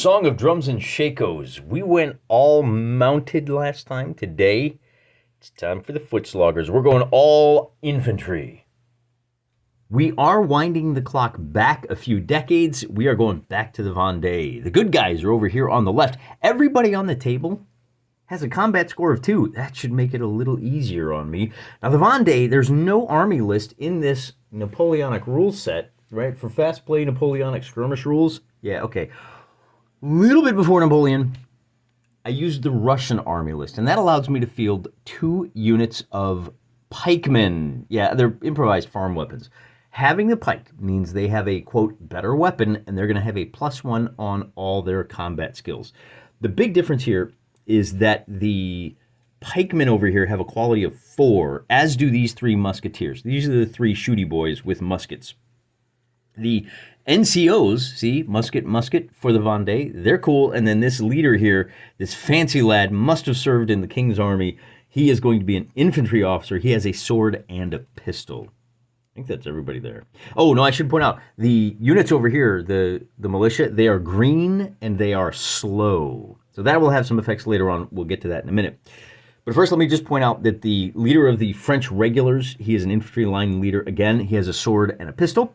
Song of Drums and Shakos. We went all mounted last time. Today, it's time for the foot sloggers. We're going all infantry. We are winding the clock back a few decades. We are going back to the Vendée. The good guys are over here on the left. Everybody on the table has a combat score of 2. That should make it a little easier on me. Now, the Vendée, there's no army list in this Napoleonic rule set, right? For fast play Napoleonic skirmish rules. Yeah, okay. A little bit before Napoleon, I used the Russian army list, and that allows me to field 2 units of pikemen. Yeah, they're improvised farm weapons. Having the pike means they have a, quote, better weapon, and they're going to have a +1 on all their combat skills. The big difference here is that the pikemen over here have a quality of 4, as do these 3 musketeers. These are the 3 shooty boys with muskets. The NCOs, see, musket for the Vendée, they're cool. And then this leader here, this fancy lad, must have served in the King's Army. He is going to be an infantry officer. He has a sword and a pistol. I think that's everybody there. Oh, no, I should point out, the units over here, the militia, they are green and they are slow. So that will have some effects later on. We'll get to that in a minute. But first, let me just point out that the leader of the French regulars, he is an infantry line leader. Again, he has a sword and a pistol.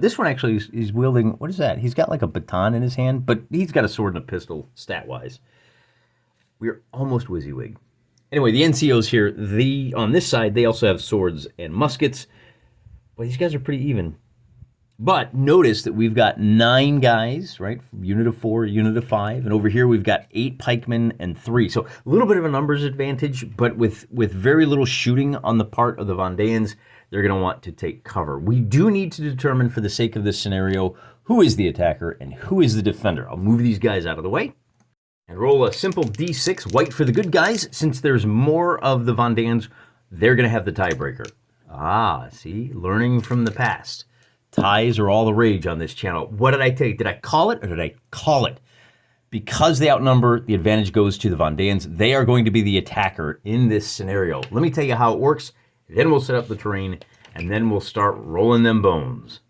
This one actually, he's wielding, what is that? He's got like a baton in his hand, but he's got a sword and a pistol, stat-wise. We're almost WYSIWYG. Anyway, the NCOs here, on this side, they also have swords and muskets. Well, these guys are pretty even. But notice that we've got 9 guys, right? Unit of 4, unit of 5. And over here, we've got 8 pikemen and 3. So a little bit of a numbers advantage, but with very little shooting on the part of the Vendéans, they're going to want to take cover. We do need to determine, for the sake of this scenario, who is the attacker and who is the defender. I'll move these guys out of the way and roll a simple D6, white for the good guys. Since there's more of the Vendéans, they're going to have the tiebreaker. Ah, see? Learning from the past. Ties are all the rage on this channel. What did I take? Did I call it or did I call it? Because they outnumber, the advantage goes to the Vendéans. They are going to be the attacker in this scenario. Let me tell you how it works. Then we'll set up the terrain, and then we'll start rolling them bones.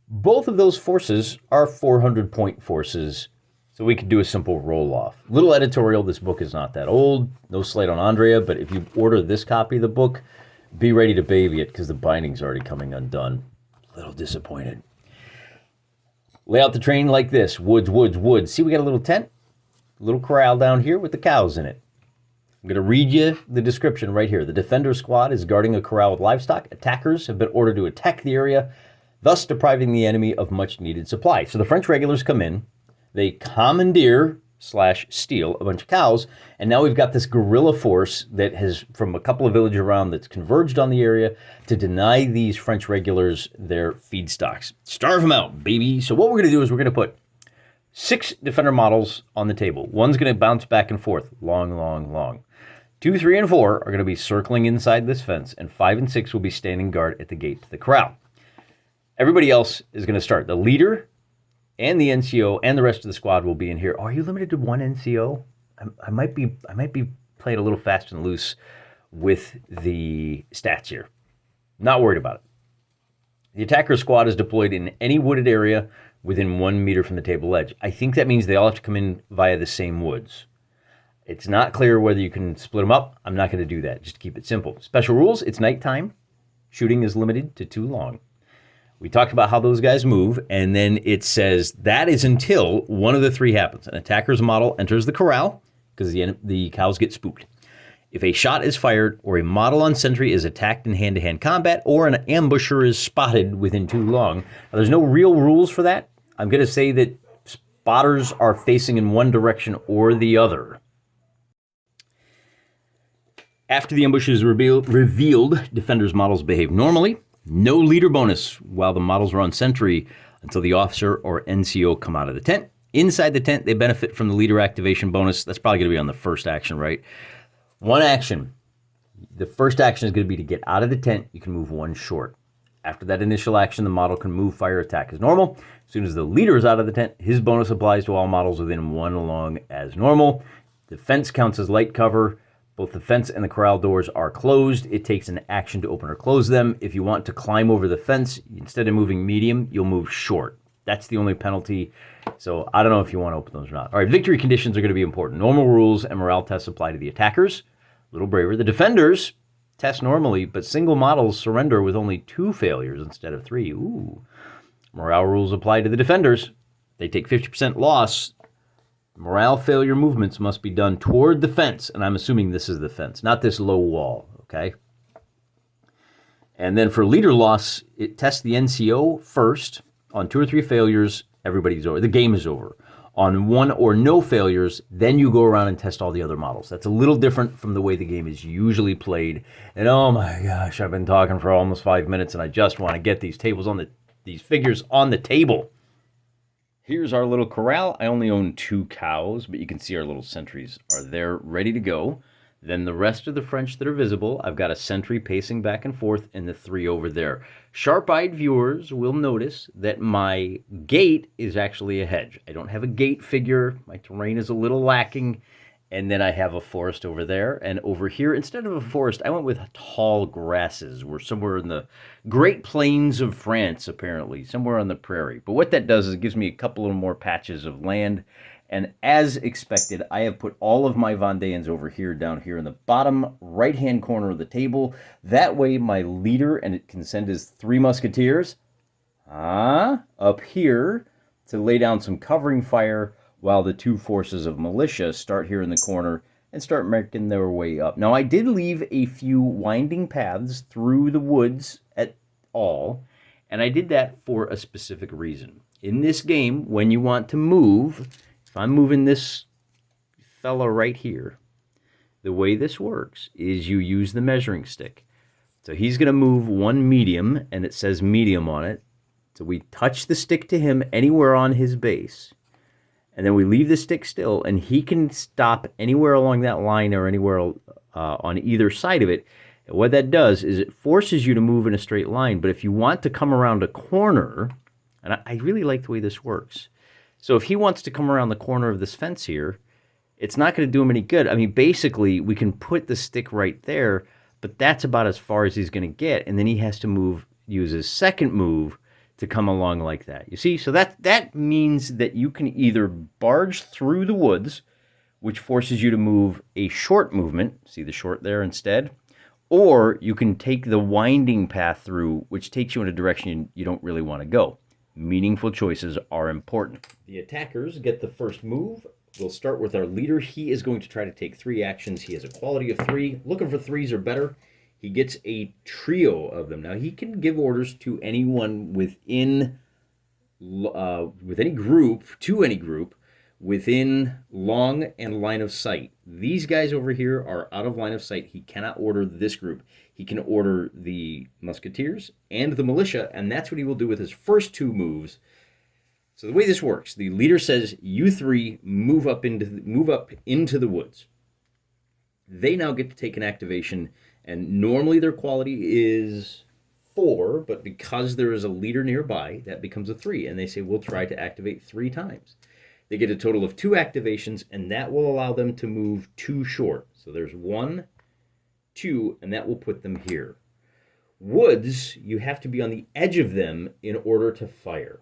Both of those forces are 400-point forces, so we can do a simple roll-off. Little editorial, this book is not that old. No slight on Andrea, but if you order this copy of the book, be ready to baby it, because the binding's already coming undone. A little disappointed. Lay out the terrain like this. Woods, woods, woods. See, we got a little tent, a little corral down here with the cows in it. I'm going to read you the description right here. The defender squad is guarding a corral with livestock. Attackers have been ordered to attack the area, thus depriving the enemy of much-needed supply. So the French regulars come in, they commandeer/steal a bunch of cows, and now we've got this guerrilla force that has, from a couple of villages around, that's converged on the area to deny these French regulars their feedstocks. Starve them out, baby. So what we're going to do is we're going to put 6 defender models on the table. One's going to bounce back and forth, long, long, long. 2, 3, and 4 are going to be circling inside this fence, and 5 and 6 will be standing guard at the gate to the corral. Everybody else is going to start. The leader and the NCO and the rest of the squad will be in here. Oh, are you limited to 1 NCO? I might be playing a little fast and loose with the stats here. Not worried about it. The attacker squad is deployed in any wooded area within 1 meter from the table edge. I think that means they all have to come in via the same woods. It's not clear whether you can split them up. I'm not going to do that. Just keep it simple. Special rules, it's nighttime. Shooting is limited to 2 long. We talked about how those guys move, and then it says that is until one of the 3 happens. An attacker's model enters the corral, because the cows get spooked. If a shot is fired, or a model on sentry is attacked in hand-to-hand combat, or an ambusher is spotted within 2 long. Now, there's no real rules for that. I'm going to say that spotters are facing in one direction or the other. After the ambush is revealed, defenders' models behave normally. No leader bonus while the models are on sentry until the officer or NCO come out of the tent. Inside the tent, they benefit from the leader activation bonus. That's probably going to be on the first action, right? 1 action. The first action is going to be to get out of the tent. You can move 1 short. After that initial action, the model can move, fire, attack as normal. As soon as the leader is out of the tent, his bonus applies to all models within 1 along as normal. The fence counts as light cover. Both the fence and the corral doors are closed. It takes an action to open or close them. If you want to climb over the fence, instead of moving medium, you'll move short. That's the only penalty. So I don't know if you want to open those or not. All right, victory conditions are going to be important. Normal rules and morale tests apply to the attackers. A little braver. The defenders test normally, but single models surrender with only 2 failures instead of 3. Ooh. Morale rules apply to the defenders. They take 50% loss. Morale failure movements must be done toward the fence, and I'm assuming this is the fence, not this low wall, okay? And then for leader loss, it tests the NCO first. On 2 or 3 failures, everybody's over. The game is over. On 1 or no failures, then you go around and test all the other models. That's a little different from the way the game is usually played. And oh my gosh, I've been talking for almost 5 minutes, and I just want to get these figures on the table. Here's our little corral. I only own 2 cows, but you can see our little sentries are there ready to go. Then the rest of the French that are visible, I've got a sentry pacing back and forth and the 3 over there. Sharp-eyed viewers will notice that my gate is actually a hedge. I don't have a gate figure. My terrain is a little lacking. And then I have a forest over there. And over here, instead of a forest, I went with tall grasses. We're somewhere in the Great Plains of France, apparently, somewhere on the prairie. But what that does is it gives me a couple of more patches of land. And as expected, I have put all of my Vendéens over here, down here in the bottom right-hand corner of the table. That way, my leader, and it can send his 3 musketeers up here to lay down some covering fire, while the 2 forces of militia start here in the corner and start making their way up. Now, I did leave a few winding paths through the woods at all, and I did that for a specific reason. In this game, when you want to move, if I'm moving this fella right here, the way this works is you use the measuring stick. So he's going to move 1 medium, and it says medium on it. So we touch the stick to him anywhere on his base. And then we leave the stick still, and he can stop anywhere along that line or anywhere on either side of it. And what that does is it forces you to move in a straight line. But if you want to come around a corner, and I really like the way this works. So if he wants to come around the corner of this fence here, it's not going to do him any good. I mean, basically, we can put the stick right there, but that's about as far as he's going to get. And then he has to use his second move to come along like that. You see? So that means that you can either barge through the woods, which forces you to move a short movement, see the short there instead, or you can take the winding path through, which takes you in a direction you don't really want to go. Meaningful choices are important. The attackers get the first move. We'll start with our leader. He is going to try to take 3 actions. He has a quality of 3. Looking for 3s or better. He gets a trio of them. Now, he can give orders to anyone within, with any group, to any group, within long and line of sight. These guys over here are out of line of sight. He cannot order this group. He can order the musketeers and the militia, and that's what he will do with his first 2 moves. So the way this works, the leader says, you 3 move up into the woods. They now get to take an activation, and normally their quality is 4, but because there is a leader nearby, that becomes a 3. And they say, we'll try to activate 3 times. They get a total of 2 activations, and that will allow them to move 2 short. So there's 1, 2, and that will put them here. Woods, you have to be on the edge of them in order to fire,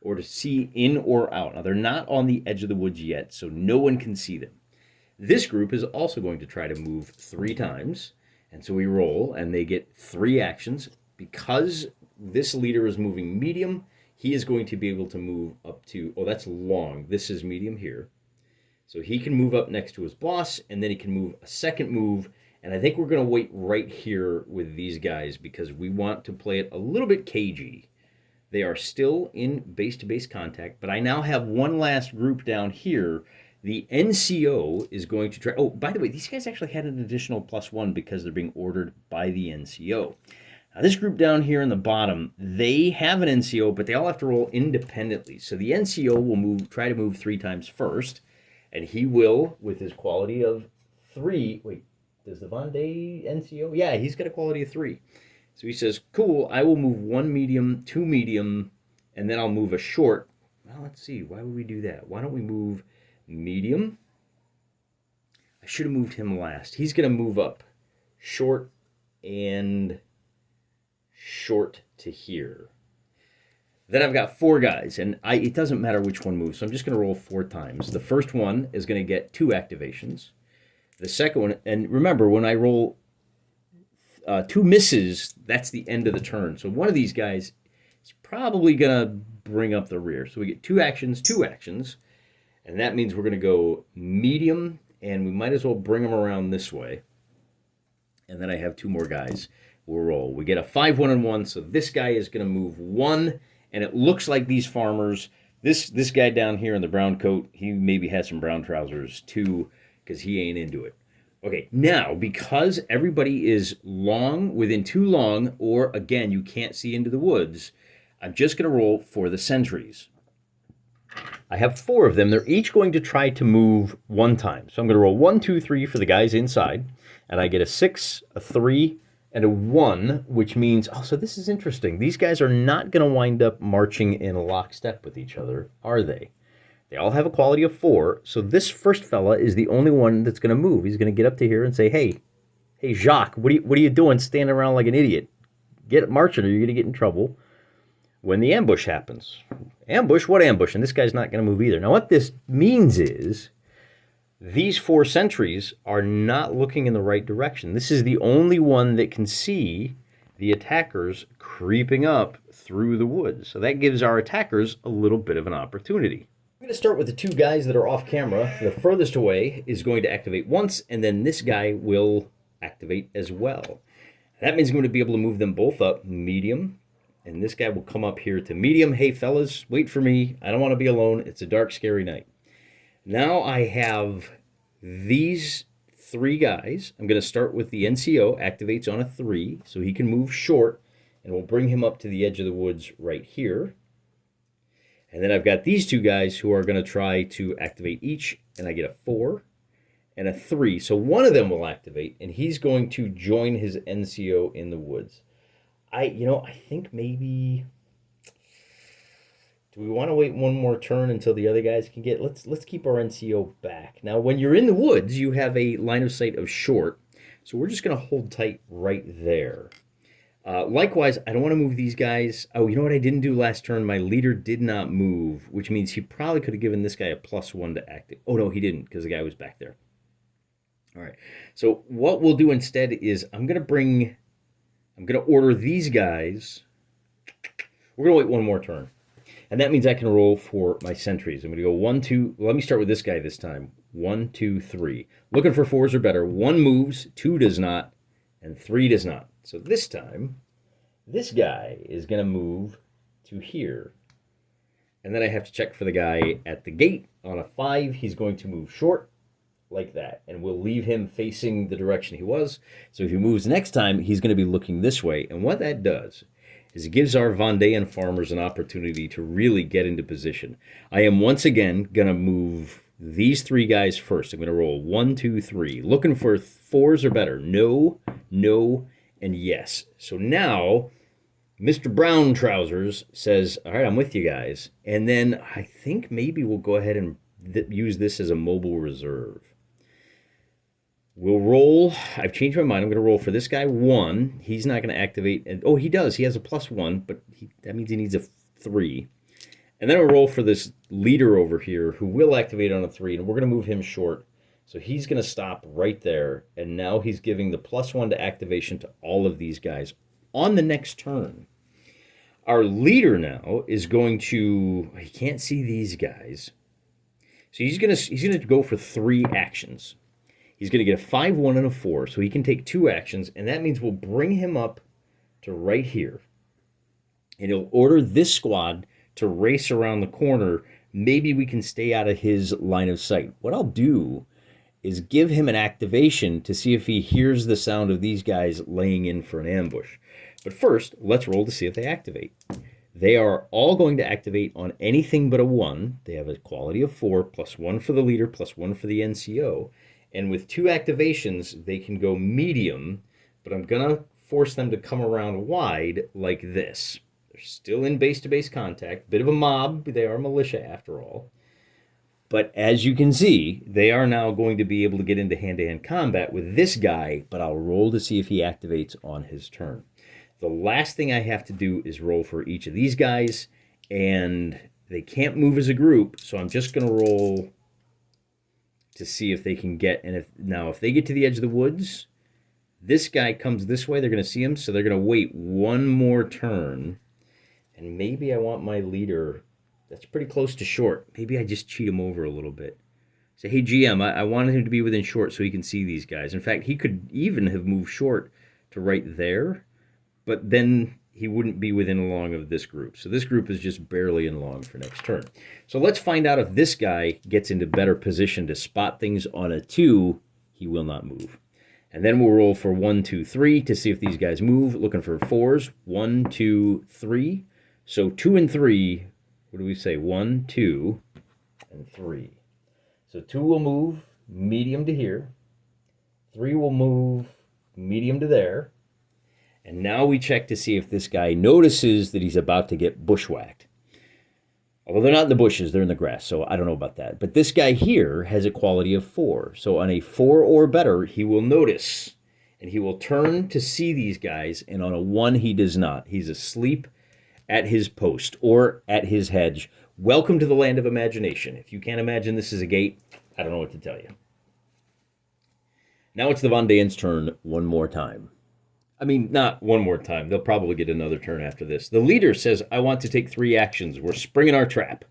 or to see in or out. Now, they're not on the edge of the woods yet, so no one can see them. This group is also going to try to move 3 times. And so we roll, and they get 3 actions. Because this leader is moving medium, he is going to be able to move up to, oh, that's long. This is medium here. So he can move up next to his boss, and then he can move a second move. And I think we're going to wait right here with these guys because we want to play it a little bit cagey. They are still in base-to-base contact, but I now have one last group down here. The NCO is going to try... Oh, by the way, these guys actually had an additional +1 because they're being ordered by the NCO. Now, this group down here in the bottom, they have an NCO, but they all have to roll independently. So the NCO will try to move 3 times first, and he will, with his quality of 3... Wait, does the Vendée NCO? Yeah, he's got a quality of 3. So he says, cool, I will move 1 medium, 2 medium, and then I'll move a short. Well, let's see. Why would we do that? Why don't we move... medium. I should have moved him last. He's going to move up short and short to here. Then I've got 4 guys, and it doesn't matter which one moves, so I'm just going to roll 4 times. The first one is going to get 2 activations. The second one, and remember, when I roll 2 misses, that's the end of the turn. So one of these guys is probably going to bring up the rear. So we get 2 actions, and that means we're going to go medium, and we might as well bring them around this way. And then I have 2 more guys. We'll roll. We get a 5, 1, and 1, so this guy is going to move 1, and it looks like these farmers, this guy down here in the brown coat, he maybe has some brown trousers too, because he ain't into it. Okay, now, because everybody is long, within 2 long, or again, you can't see into the woods, I'm just going to roll for the sentries. I have 4 of them. They're each going to try to move 1 time. So I'm going to roll 1, 2, 3 for the guys inside, and I get a 6, a 3, and a 1, which means, oh, so this is interesting. These guys are not going to wind up marching in lockstep with each other, are they? They all have a quality of 4, so this first fella is the only one that's going to move. He's going to get up to here and say, hey, Jacques, what are you doing standing around like an idiot? Get marching or you're going to get in trouble when the ambush happens. Ambush? What ambush? And this guy's not going to move either. Now, what this means is these 4 sentries are not looking in the right direction. This is the only one that can see the attackers creeping up through the woods. So that gives our attackers a little bit of an opportunity. I'm going to start with the 2 guys that are off camera. The furthest away is going to activate once, and then this guy will activate as well. That means I'm going to be able to move them both up medium, and this guy will come up here to medium. Hey, fellas, wait for me. I don't want to be alone. It's a dark, scary night. Now I have these 3 guys. I'm going to start with the NCO, activates on a 3, so he can move short, and we'll bring him up to the edge of the woods right here. And then I've got these 2 guys who are going to try to activate each, and I get a 4 and a 3. So one of them will activate, and he's going to join his NCO in the woods. I think maybe, do we want to wait 1 more turn until the other guys can get, let's keep our NCO back. Now, when you're in the woods, you have a line of sight of short, so we're just going to hold tight right there. Likewise, I don't want to move these guys. Oh, you know what I didn't do last turn? My leader did not move, which means he probably could have given this guy a +1 to active. Oh, no, he didn't, because the guy was back there. All right. So what we'll do instead is I'm going to order these guys. We're going to wait 1 more turn. And that means I can roll for my sentries. I'm going to go 1, 2. Let me start with this guy this time. 1, 2, 3. Looking for 4s or better. 1 moves, 2 does not, and 3 does not. So this time, this guy is going to move to here. And then I have to check for the guy at the gate. On a 5, he's going to move short like that. And we'll leave him facing the direction he was. So if he moves next time, he's going to be looking this way. And what that does is it gives our Vendean farmers an opportunity to really get into position. I am once again going to move these 3 guys first. I'm going to roll 1, 2, 3. Looking for 4s or better. No, no, and yes. So now, Mr. Brown Trousers says, all right, I'm with you guys. And then I think maybe we'll go ahead and use this as a mobile reserve. We'll roll. I've changed my mind. I'm going to roll for this guy 1. He's not going to activate. And, oh, he does. He has a +1, but that means he needs a 3. And then I'll roll for this leader over here who will activate on a 3, and we're going to move him short. So he's going to stop right there, and now he's giving the +1 to activation to all of these guys on the next turn. Our leader now is going to, he can't see these guys, so he's going to go for 3 actions. He's going to get a 5, 1, and a 4, so he can take 2 actions, and that means we'll bring him up to right here. And he'll order this squad to race around the corner. Maybe we can stay out of his line of sight. What I'll do is give him an activation to see if he hears the sound of these guys laying in for an ambush. But first, let's roll to see if they activate. They are all going to activate on anything but a 1. They have a quality of 4, +1 for the leader, +1 for the NCO. And with 2 activations, they can go medium, but I'm going to force them to come around wide like this. They're still in base-to-base contact. Bit of a mob. They are militia, after all. But as you can see, they are now going to be able to get into hand-to-hand combat with this guy, but I'll roll to see if he activates on his turn. The last thing I have to do is roll for each of these guys, and they can't move as a group, so I'm just going to roll to see if they can get, and if they get to the edge of the woods, this guy comes this way, they're going to see him, so they're going to wait one more turn, and maybe I want my leader, that's pretty close to short, maybe I just cheat him over a little bit. Say, hey, GM, I wanted him to be within short so he can see these guys. In fact, he could even have moved short to right there, but then he wouldn't be within long of this group. So this group is just barely in long for next turn. So let's find out if this guy gets into better position to spot things on a 2. He will not move. And then we'll roll for 1, 2, 3 to see if these guys move. Looking for 4s. 1, 2, 3. So 2 and 3. What do we say? 1, 2, and 3. So 2 will move medium to here. 3 will move medium to there. And now we check to see if this guy notices that he's about to get bushwhacked. Although they're not in the bushes, they're in the grass, so I don't know about that. But this guy here has a quality of 4. So on a 4 or better, he will notice. And he will turn to see these guys, and on a 1, he does not. He's asleep at his post or at his hedge. Welcome to the land of imagination. If you can't imagine this is a gate, I don't know what to tell you. Now it's the Von Dayen's turn one more time. I mean, not one more time. They'll probably get another turn after this. The leader says, I want to take 3 actions. We're springing our trap.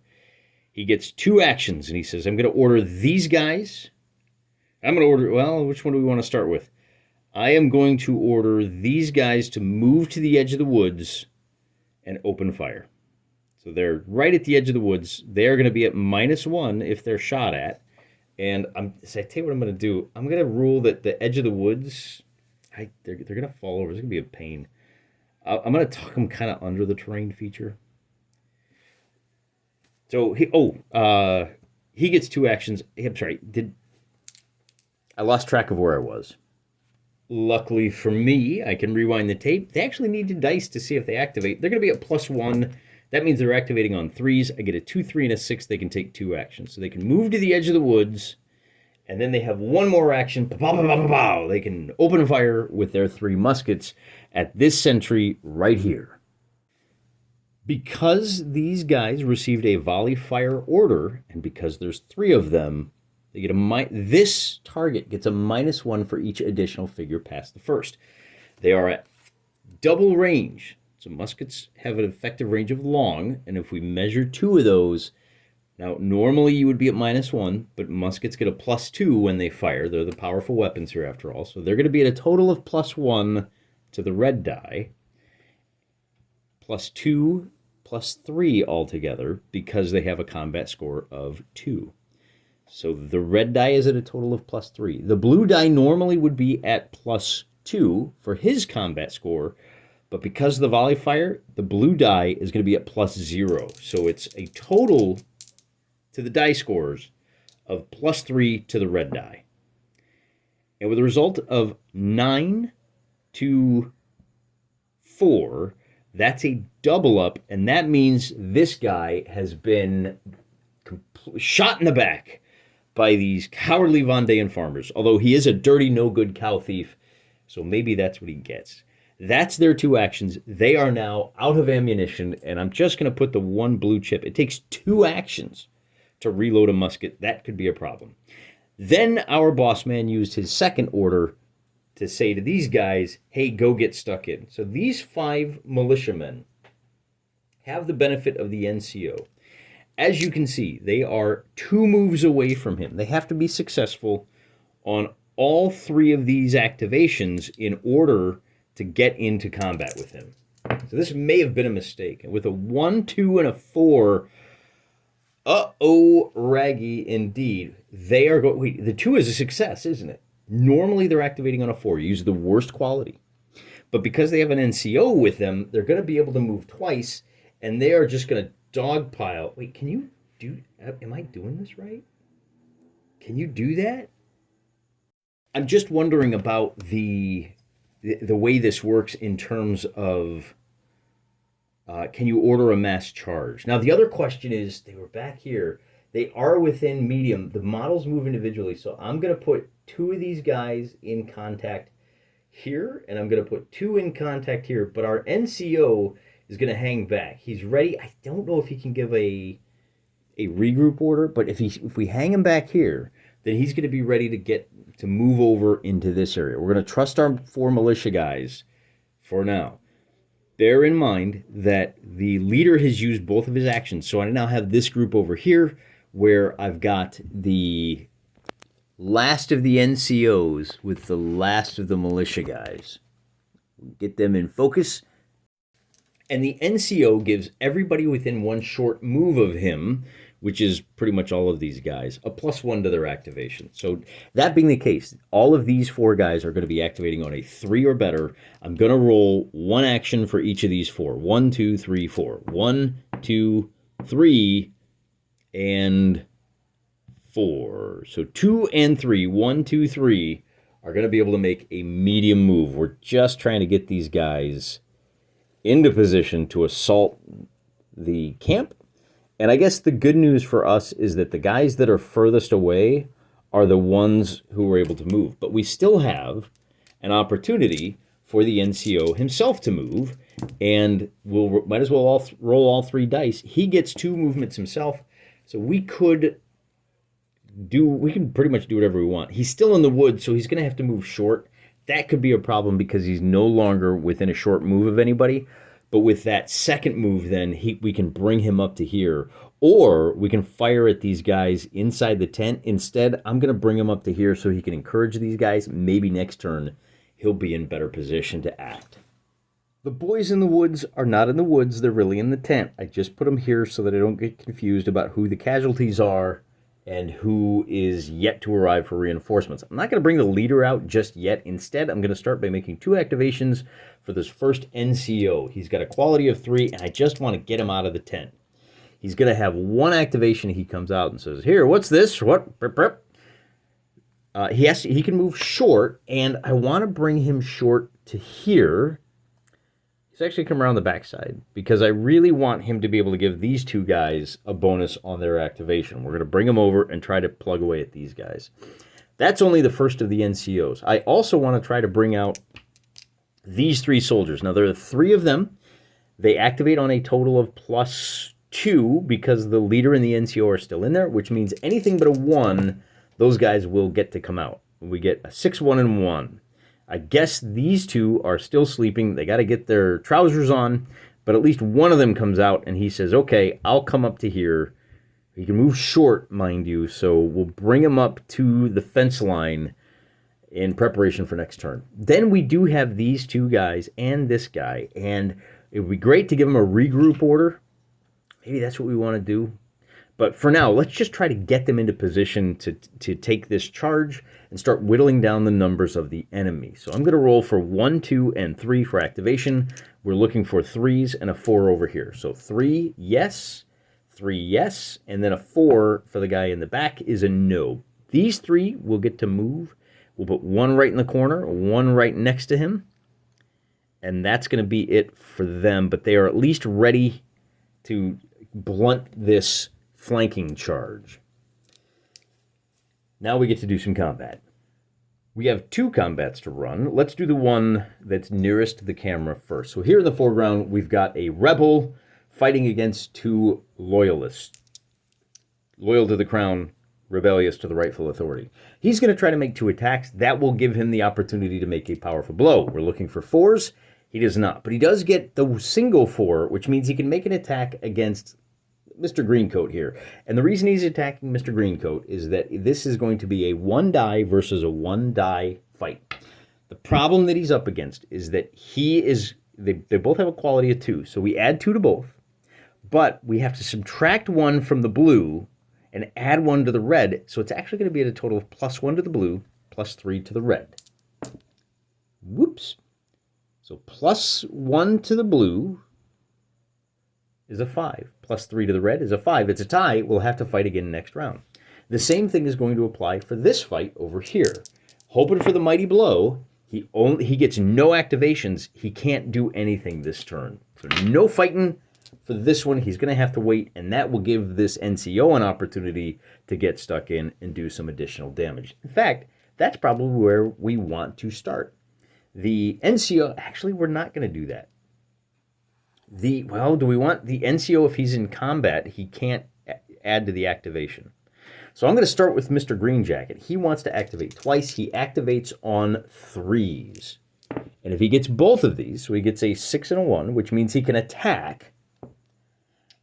He gets 2 actions, and he says, I'm going to order these guys. I'm going to order, well, which one do we want to start with? I am going to order these guys to move to the edge of the woods and open fire. So they're right at the edge of the woods. They're going to be at -1 if they're shot at. And I tell you what I'm going to do. I'm going to rule that the edge of the woods... they're going to fall over. It's going to be a pain. I'm going to tuck them kind of under the terrain feature. So, he gets 2 actions. I'm sorry. I lost track of where I was. Luckily for me, I can rewind the tape. They actually need to dice to see if they activate. They're going to be at +1. That means they're activating on 3s. I get a 2, 3, and a 6. They can take 2 actions. So they can move to the edge of the woods. And then they have one more action. They can open fire with their 3 muskets at this sentry right here. Because these guys received a volley fire order, and because there's 3 of them, they get this target gets a -1 for each additional figure past the first. They are at double range. So muskets have an effective range of long, and if we measure 2 of those, now, normally you would be at -1, but muskets get a +2 when they fire. They're the powerful weapons here, after all. So they're going to be at a total of +1 to the red die, +2, +3 altogether, because they have a combat score of 2. So the red die is at a total of +3. The blue die normally would be at +2 for his combat score, but because of the volley fire, the blue die is going to be at +0. So it's a total to the die scores of +3 to the red die. And with a result of 9 to 4, that's a double up, and that means this guy has been shot in the back by these cowardly Von Dayen farmers, although he is a dirty, no-good cow thief, so maybe that's what he gets. That's their 2 actions. They are now out of ammunition, and I'm just going to put the 1 blue chip. It takes 2 actions to reload a musket. That could be a problem. Then our boss man used his second order to say to these guys, hey, go get stuck in. So these 5 militiamen have the benefit of the NCO. As you can see, they are 2 moves away from him. They have to be successful on all 3 of these activations in order to get into combat with him. So this may have been a mistake. And with a 1, 2, and a 4... raggy indeed. They are going... Wait, the 2 is a success, isn't it? Normally they're activating on a 4. You use the worst quality. But because they have an NCO with them, they're going to be able to move twice, and they are just going to dogpile. Wait, can you do... Am I doing this right? Can you do that? I'm just wondering about the way this works in terms of... can you order a mass charge? Now, the other question is, they were back here. They are within medium. The models move individually, so I'm going to put 2 of these guys in contact here, and I'm going to put 2 in contact here, but our NCO is going to hang back. He's ready. I don't know if he can give a regroup order, but if we hang him back here, then he's going to be ready to move over into this area. We're going to trust our 4 militia guys for now. Bear in mind that the leader has used both of his actions. So I now have this group over here where I've got the last of the NCOs with the last of the militia guys. Get them in focus. And the NCO gives everybody within 1 short move of him, which is pretty much all of these guys, a +1 to their activation. So that being the case, all of these 4 guys are going to be activating on a 3 or better. I'm going to roll 1 action for each of these 4. 1, 2, 3, 4. 1, 2, 3, and 4. So 2 and 3, 1, 2, 3 are going to be able to make a medium move. We're just trying to get these guys into position to assault the camp. And I guess the good news for us is that the guys that are furthest away are the ones who were able to move. But we still have an opportunity for the NCO himself to move, and we'll might as well roll all 3 dice. He gets 2 movements himself, so we can pretty much do whatever we want. He's still in the woods, so he's going to have to move short. That could be a problem because he's no longer within a short move of anybody. But with that second move, then we can bring him up to here. Or we can fire at these guys inside the tent. Instead, I'm going to bring him up to here so he can encourage these guys. Maybe next turn, he'll be in better position to act. The boys in the woods are not in the woods. They're really in the tent. I just put them here so that I don't get confused about who the casualties are and who is yet to arrive for reinforcements. I'm not going to bring the leader out just yet. Instead, I'm going to start by making 2 activations for this first NCO. He's got a quality of 3, and I just want to get him out of the tent. He's going to have 1 activation. He comes out and says, "Here, what's this? What?" He can move short, and I want to bring him short to here. He's actually come around the backside because I really want him to be able to give these 2 guys a bonus on their activation. We're going to bring him over and try to plug away at these guys. That's only the first of the NCOs. I also want to try to bring out these 3 soldiers. Now, there are 3 of them. They activate on a total of +2 because the leader and the NCO are still in there, which means anything but a 1, those guys will get to come out. We get a 6, 1, and 1. I guess these 2 are still sleeping. They got to get their trousers on, but at least one of them comes out and he says, "Okay, I'll come up to here." He can move short, mind you, so we'll bring him up to the fence line in preparation for next turn. Then we do have these 2 guys and this guy, and it would be great to give them a regroup order. Maybe that's what we want to do. But for now, let's just try to get them into position to take this charge and start whittling down the numbers of the enemy. So I'm going to roll for 1, 2, and 3 for activation. We're looking for 3s and a 4 over here. So 3, yes, 3, yes, and then a 4 for the guy in the back is a no. These 3 will get to move. We'll put 1 right in the corner, 1 right next to him, and that's going to be it for them. But they are at least ready to blunt this flanking charge. Now we get to do some combat. We have 2 combats to run. Let's do the one that's nearest to the camera first. So here in the foreground, we've got a rebel fighting against 2 loyalists. Loyal to the crown, rebellious to the rightful authority. He's going to try to make 2 attacks. That will give him the opportunity to make a powerful blow. We're looking for 4s. He does not. But he does get the single 4, which means he can make an attack against Mr. Greencoat here. And the reason he's attacking Mr. Greencoat is that this is going to be a 1 die versus a 1 die fight. The problem that he's up against is that they both have a quality of 2. So we add 2 to both, but we have to subtract 1 from the blue and add 1 to the red. So it's actually going to be at a total of +1 to the blue, +3 to the red. Whoops. So +1 to the blue is a 5. +3 to the red is a 5. It's a tie. We'll have to fight again next round. The same thing is going to apply for this fight over here. Hoping for the mighty blow. He gets no activations. He can't do anything this turn. So no fighting for this one. He's going to have to wait, and that will give this NCO an opportunity to get stuck in and do some additional damage. In fact, that's probably where we want to start. The NCO, actually, we're not going to do that. Well, do we want the NCO if he's in combat? He can't add to the activation. So I'm going to start with Mr. Green Jacket. He wants to activate twice. He activates on 3s. And if he gets both of these, so he gets a 6 and a 1, which means he can attack,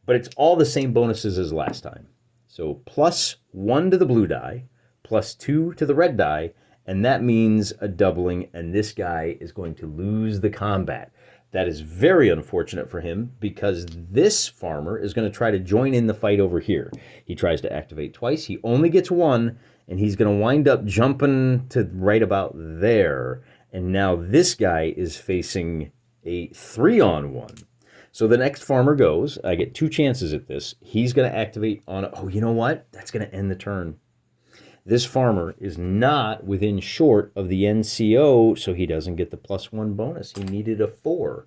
but it's all the same bonuses as last time. So +1 to the blue die, +2 to the red die, and that means a doubling, and this guy is going to lose the combat. That is very unfortunate for him because this farmer is going to try to join in the fight over here. He tries to activate twice. He only gets 1, and he's going to wind up jumping to right about there. And now this guy is facing a 3-on-1. So the next farmer goes. I get 2 chances at this. He's going to activate on... Oh, you know what? That's going to end the turn. This farmer is not within short of the NCO, so he doesn't get the +1 bonus. He needed a 4.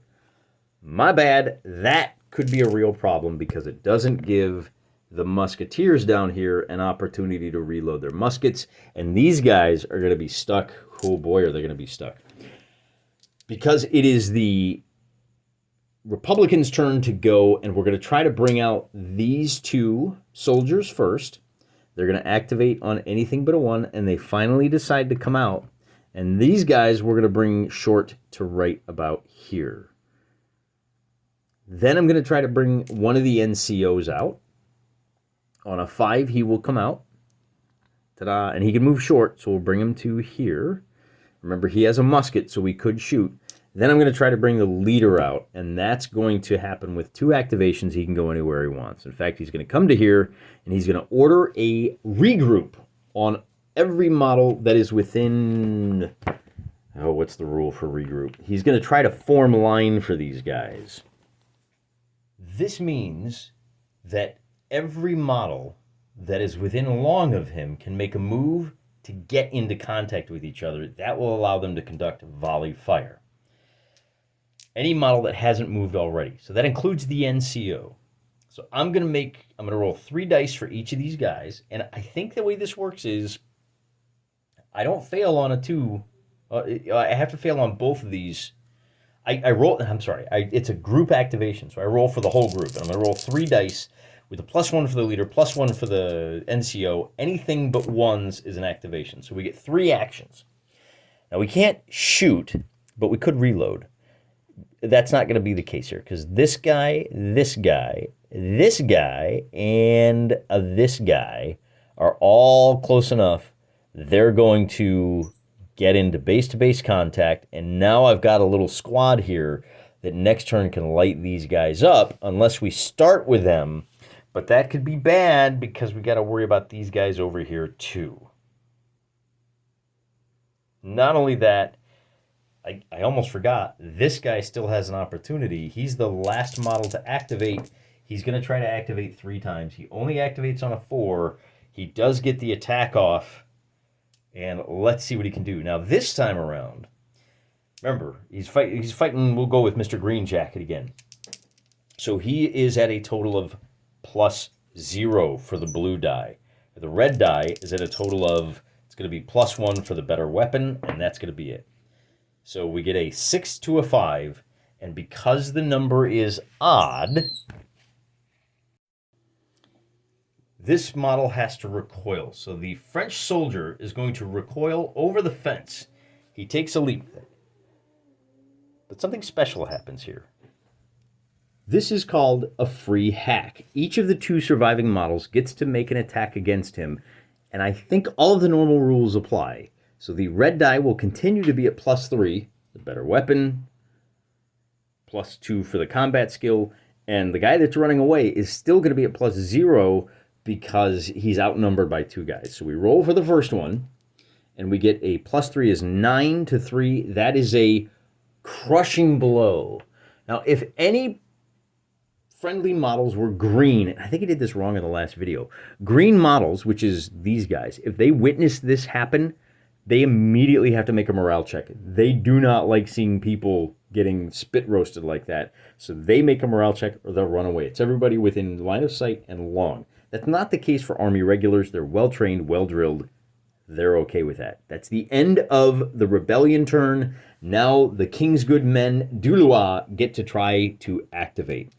My bad. That could be a real problem because it doesn't give the musketeers down here an opportunity to reload their muskets, and these guys are going to be stuck. Oh boy, are they going to be stuck. Because it is the Republicans' turn to go, and we're going to try to bring out these 2 soldiers first. They're going to activate on anything but a 1, and they finally decide to come out. And these guys we're going to bring short to right about here. Then I'm going to try to bring one of the NCOs out. On a 5, he will come out. Ta-da! And he can move short, so we'll bring him to here. Remember, he has a musket, so we could shoot. Then I'm going to try to bring the leader out, and that's going to happen with 2 activations. He can go anywhere he wants. In fact, he's going to come to here, and he's going to order a regroup on every model that is within... Oh, what's the rule for regroup? He's going to try to form line for these guys. This means that every model that is within long of him can make a move to get into contact with each other. That will allow them to conduct volley fire. Any model that hasn't moved already. So that includes the NCO. So I'm going to roll 3 dice for each of these guys. And I think the way this works is I don't fail on a 2. I have to fail on both of these. It's a group activation. So I roll for the whole group. And I'm going to roll 3 dice with a +1 for the leader, +1 for the NCO. Anything but 1s is an activation. So we get 3 actions. Now we can't shoot, but we could reload. That's not going to be the case here because this guy, this guy, this guy, and this guy are all close enough. They're going to get into base-to-base contact, and now I've got a little squad here that next turn can light these guys up unless we start with them. But that could be bad because we got to worry about these guys over here too. Not only that, I almost forgot, this guy still has an opportunity. He's the last model to activate. He's going to try to activate 3 times. He only activates on a 4. He does get the attack off, and let's see what he can do. Now, this time around, remember, he's fighting, we'll go with Mr. Green Jacket again. So he is at a total of +0 for the blue die. The red die is at a total of, it's going to be +1 for the better weapon, and that's going to be it. So we get a 6 to a 5, and because the number is odd, this model has to recoil. So the French soldier is going to recoil over the fence. He takes a leap. But something special happens here. This is called a free hack. Each of the 2 surviving models gets to make an attack against him, and I think all of the normal rules apply. So the red die will continue to be at +3, the better weapon, +2 for the combat skill, and the guy that's running away is still going to be at +0 because he's outnumbered by 2 guys. So we roll for the first one, and we get a +3 is 9 to 3. That is a crushing blow. Now, if any friendly models were green, I think I did this wrong in the last video, green models, which is these guys, if they witness this happen, they immediately have to make a morale check. They do not like seeing people getting spit roasted like that. So they make a morale check or they'll run away. It's everybody within line of sight and long. That's not the case for Army regulars. They're well-trained, well-drilled. they're okay with that. That's the end of the rebellion turn. Now the King's Good Men Dulua get to try to activate.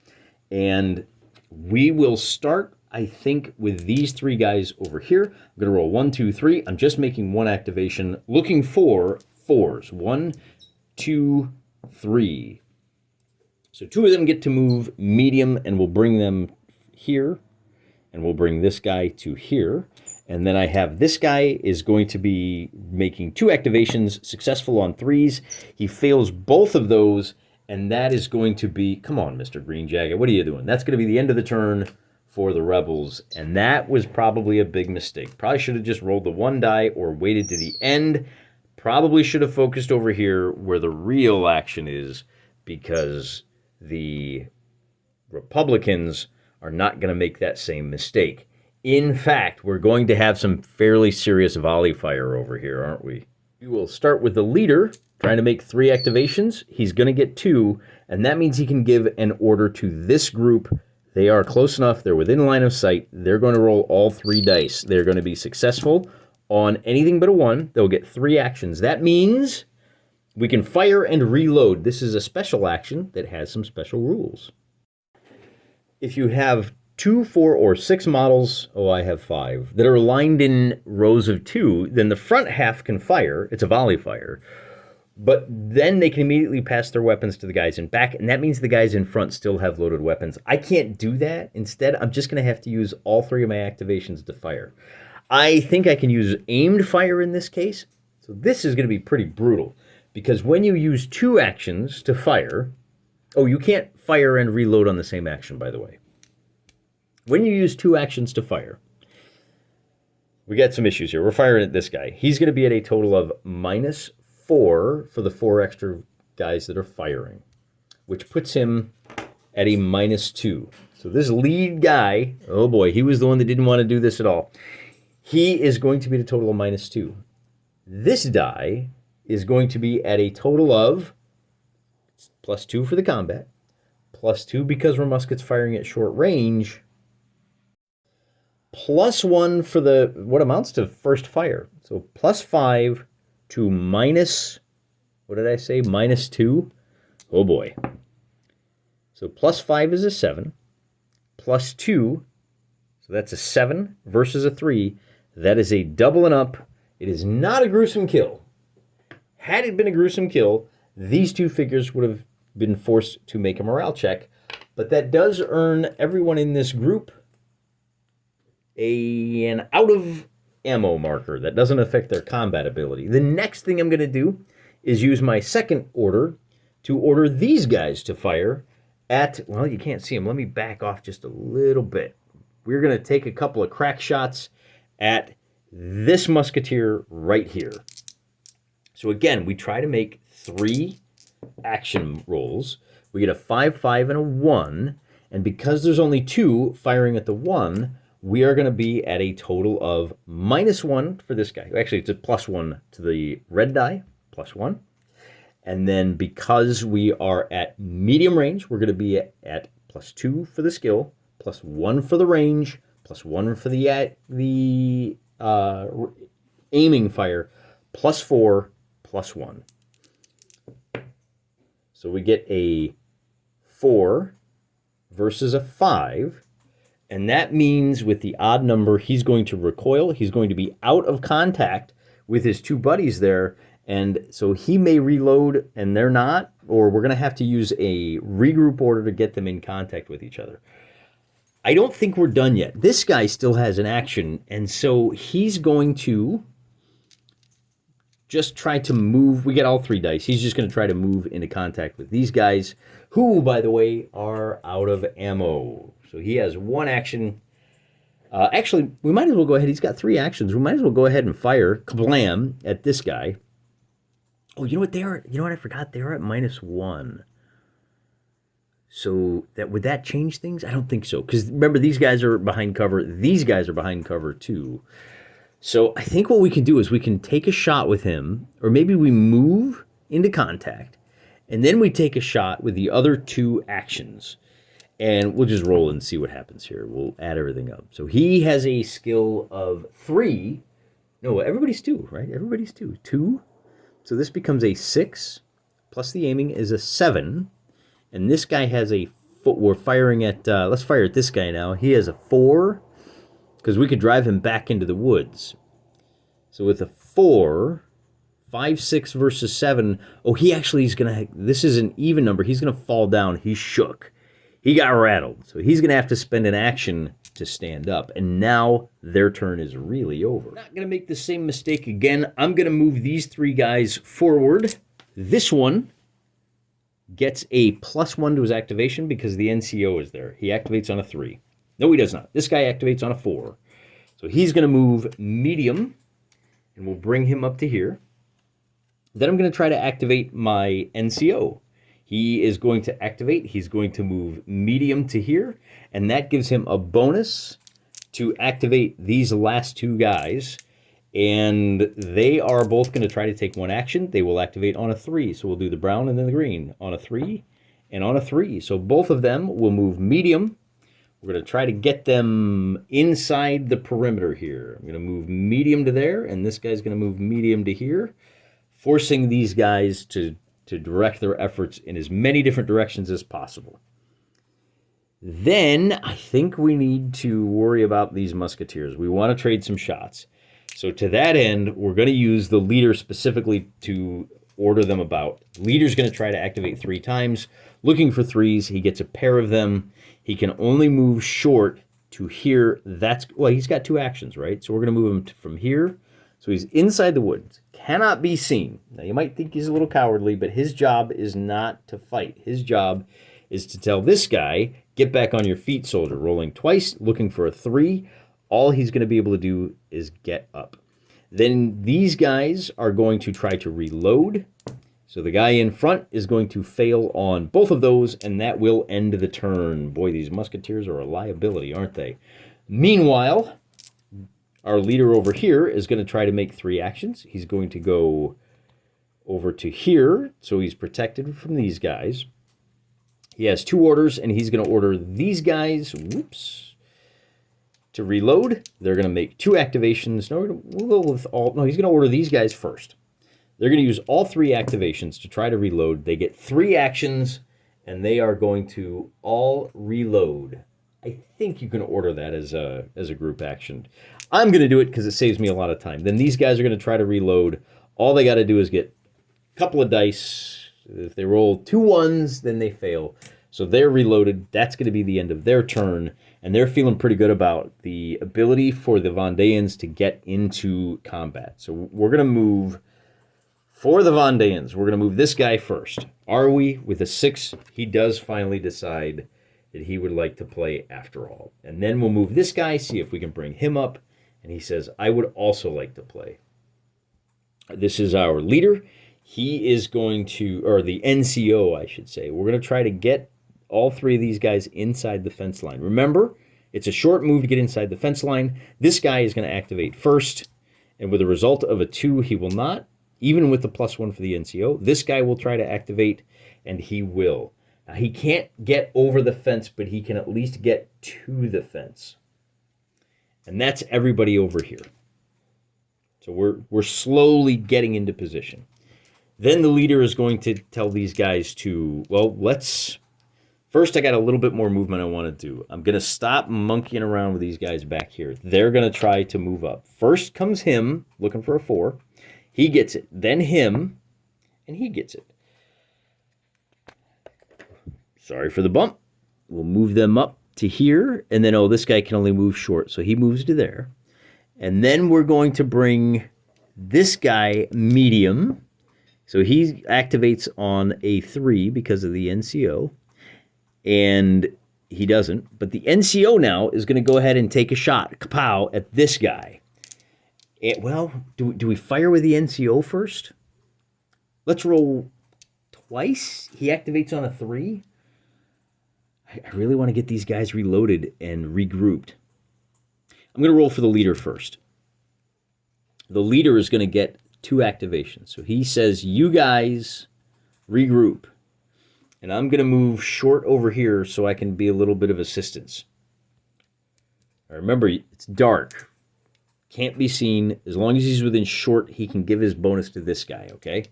And we will start, I think, with these three guys over here. I'm going to roll 1, 2, 3. I'm just making one activation, looking for 4s. 1, 2, 3. So 2 of them get to move medium, and we'll bring them here. And we'll bring this guy to here. And then I have this guy is going to be making 2 activations, successful on 3s. He fails both of those, and that is going to be, come on, Mr. Green Jacket, what are you doing? That's going to be the end of the turn for the Rebels, and that was probably a big mistake. Probably should have just rolled the 1 die or waited to the end. Probably should have focused over here where the real action is, because the Republicans are not going to make that same mistake. In fact, we're going to have some fairly serious volley fire over here, aren't we? We will start with the leader, trying to make 3 activations. He's going to get 2, and that means he can give an order to this group. They are close enough. They're within line of sight. They're going to roll all 3 dice. They're going to be successful on anything but a 1. They'll get 3 actions. That means we can fire and reload. This is a special action that has some special rules. If you have 2, 4, or 6 models, oh, I have 5, that are aligned in rows of 2, then the front half can fire. It's a volley fire. But then they can immediately pass their weapons to the guys in back, and that means the guys in front still have loaded weapons. I can't do that. Instead, I'm just going to have to use all 3 of my activations to fire. I think I can use aimed fire in this case. So this is going to be pretty brutal, because when you use 2 actions to fire, oh, you can't fire and reload on the same action, by the way. When you use 2 actions to fire, we got some issues here. We're firing at this guy. He's going to be at a total of -4 for the 4 extra guys that are firing, which puts him at a -2. So this lead guy, oh boy, he was the one that didn't want to do this at all. He is going to be at a total of -2. This die is going to be at a total of +2 for the combat, +2 because we're muskets firing at short range, +1 for the, what amounts to first fire. So +5 to minus, what did I say, -2? Oh boy. So +5 is a 7, +2, so that's a 7 versus a 3. That is a double and up. It is not a gruesome kill. Had it been a gruesome kill, these 2 figures would have been forced to make a morale check, but that does earn everyone in this group an out of ammo marker. That doesn't affect their combat ability. The next thing I'm going to do is use my second order to order these guys to fire at, well, you can't see them. Let me back off just a little bit. We're going to take a couple of crack shots at this musketeer right here. So again, we try to make 3 action rolls. We get a 5, 5, and a 1. And because there's only 2 firing at the 1, we are going to be at a total of -1 for this guy. Actually, it's a +1 to the red die, +1. And then because we are at medium range, we're going to be at +2 for the skill, +1 for the range, +1 for the aiming fire, +4, +1. So we get a 4 versus a 5. And that means with the odd number, he's going to recoil. He's going to be out of contact with his 2 buddies there. And so he may reload and they're not, or we're going to have to use a regroup order to get them in contact with each other. I don't think we're done yet. This guy still has an action, and so he's going to just try to move. We get all 3 dice. He's just going to try to move into contact with these guys, who, by the way, are out of ammo. So he has 1 action. Actually, we might as well go ahead. He's got 3 actions. We might as well go ahead and fire kablam at this guy. Oh, you know what? I forgot. They are at -1. So would that change things? I don't think so. Because remember, these guys are behind cover. These guys are behind cover too. So I think what we can do is we can take a shot with him, or maybe we move into contact, and then we take a shot with the other 2 actions. And we'll just roll and see what happens here. We'll add everything up. So he has a skill of 3, No, everybody's 2, right? Everybody's 2. 2. So this becomes a 6, plus the aiming is a 7. And this guy has a foot. We're firing at, let's fire at this guy now. He has a 4, because we could drive him back into the woods. So with a 4, 5, 6 versus 7. Oh, he actually is going to, this is an even number. He's going to fall down. He's shook. He got rattled. So he's going to have to spend an action to stand up. And now their turn is really over. Not going to make the same mistake again. I'm going to move these 3 guys forward. This one gets a +1 to his activation because the NCO is there. He activates on a 3. No, he does not. This guy activates on a 4. So he's going to move medium, and we'll bring him up to here. Then I'm going to try to activate my NCO. He is going to activate. He's going to move medium to here, and that gives him a bonus to activate these last 2 guys. And they are both going to try to take 1 action. They will activate on a 3. So we'll do the brown and then the green on a 3 and on a 3. So both of them will move medium. We're going to try to get them inside the perimeter here. I'm going to move medium to there, and this guy's going to move medium to here, forcing these guys to direct their efforts in as many different directions as possible. Then I think we need to worry about these musketeers. We want to trade some shots. So to that end, we're going to use the leader specifically to order them about. Leader's going to try to activate 3 times, looking for 3s. He gets a pair of them. He can only move short to here. Well, he's got 2 actions, right? So we're going to move him from here. So he's inside the woods, cannot be seen. Now, you might think he's a little cowardly, but his job is not to fight. His job is to tell this guy, get back on your feet, soldier, rolling twice, looking for a 3. All he's going to be able to do is get up. Then these guys are going to try to reload. So the guy in front is going to fail on both of those, and that will end the turn. Boy, these musketeers are a liability, aren't they? Meanwhile, our leader over here is going to try to make 3 actions. He's going to go over to here, so he's protected from these guys. He has 2 orders, and he's going to order these guys, to reload. They're going to make 2 activations. No, we'll go with all. No, he's going to order these guys first. They're going to use all 3 activations to try to reload. They get 3 actions, and they are going to all reload. I think you can order that as a group action. I'm going to do it because it saves me a lot of time. Then these guys are going to try to reload. All they got to do is get a couple of dice. If they roll 2 1s, then they fail. So they're reloaded. That's going to be the end of their turn. And they're feeling pretty good about the ability for the Vendéans to get into combat. So we're going to move, for the Vendéans, we're going to move this guy first. Are we? With a 6, he does finally decide that he would like to play after all. And then we'll move this guy, see if we can bring him up. And he says, I would also like to play. This is our leader. He is going to, or the NCO, I should say. We're going to try to get all 3 of these guys inside the fence line. Remember, it's a short move to get inside the fence line. This guy is going to activate first. And with a result of a 2, he will not. Even with the +1 for the NCO, this guy will try to activate, and he will. Now, he can't get over the fence, but he can at least get to the fence. And that's everybody over here. So we're slowly getting into position. Then the leader is going to tell these guys to, well, first I got a little bit more movement I want to do. I'm going to stop monkeying around with these guys back here. They're going to try to move up. First comes him, looking for a 4. He gets it. Then him, and he gets it. Sorry for the bump. We'll move them up to here. And then, this guy can only move short, so he moves to there. And then we're going to bring this guy medium. So he activates on a 3 because of the NCO. And he doesn't. But the NCO now is going to go ahead and take a shot, kapow, at this guy. Do we fire with the NCO first? Let's roll twice. He activates on a 3. I really want to get these guys reloaded and regrouped. I'm going to roll for the leader first. The leader is going to get 2 activations. So he says, you guys regroup. And I'm going to move short over here so I can be a little bit of assistance. Now remember, it's dark. Can't be seen. As long as he's within short, he can give his bonus to this guy, okay?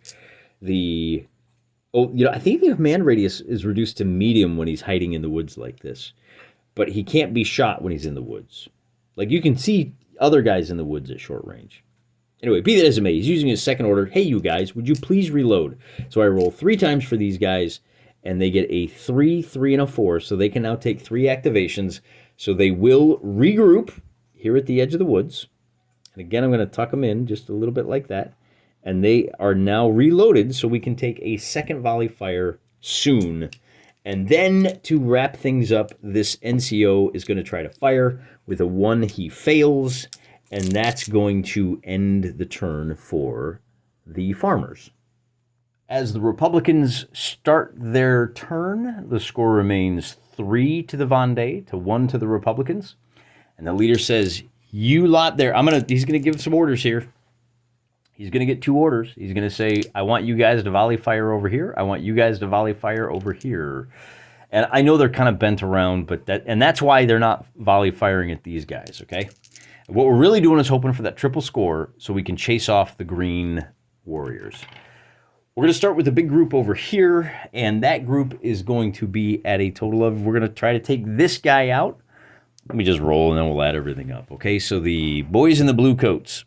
I think the command radius is reduced to medium when he's hiding in the woods like this. But he can't be shot when he's in the woods. Like, you can see other guys in the woods at short range. Anyway, be that as it may, he's using his second order. Hey, you guys, would you please reload? So I roll 3 times for these guys, and they get a 3, 3, and a 4. So they can now take 3 activations. So they will regroup here at the edge of the woods. And again, I'm going to tuck them in just a little bit like that. And they are now reloaded, so we can take a second volley fire soon. And then to wrap things up, this NCO is going to try to fire. With a 1, he fails. And that's going to end the turn for the farmers. As the Republicans start their turn, the score remains 3 to the Vendée to 1 to the Republicans. And the leader says, you lot there, he's going to give some orders here. He's going to get 2 orders. He's going to say, I want you guys to volley fire over here. I want you guys to volley fire over here. And I know they're kind of bent around, but that's why they're not volley firing at these guys, okay? What we're really doing is hoping for that triple score so we can chase off the green warriors. We're going to start with a big group over here, and that group is going to be at a total of, we're going to try to take this guy out. Let me just roll, and then we'll add everything up, okay? So the boys in the blue coats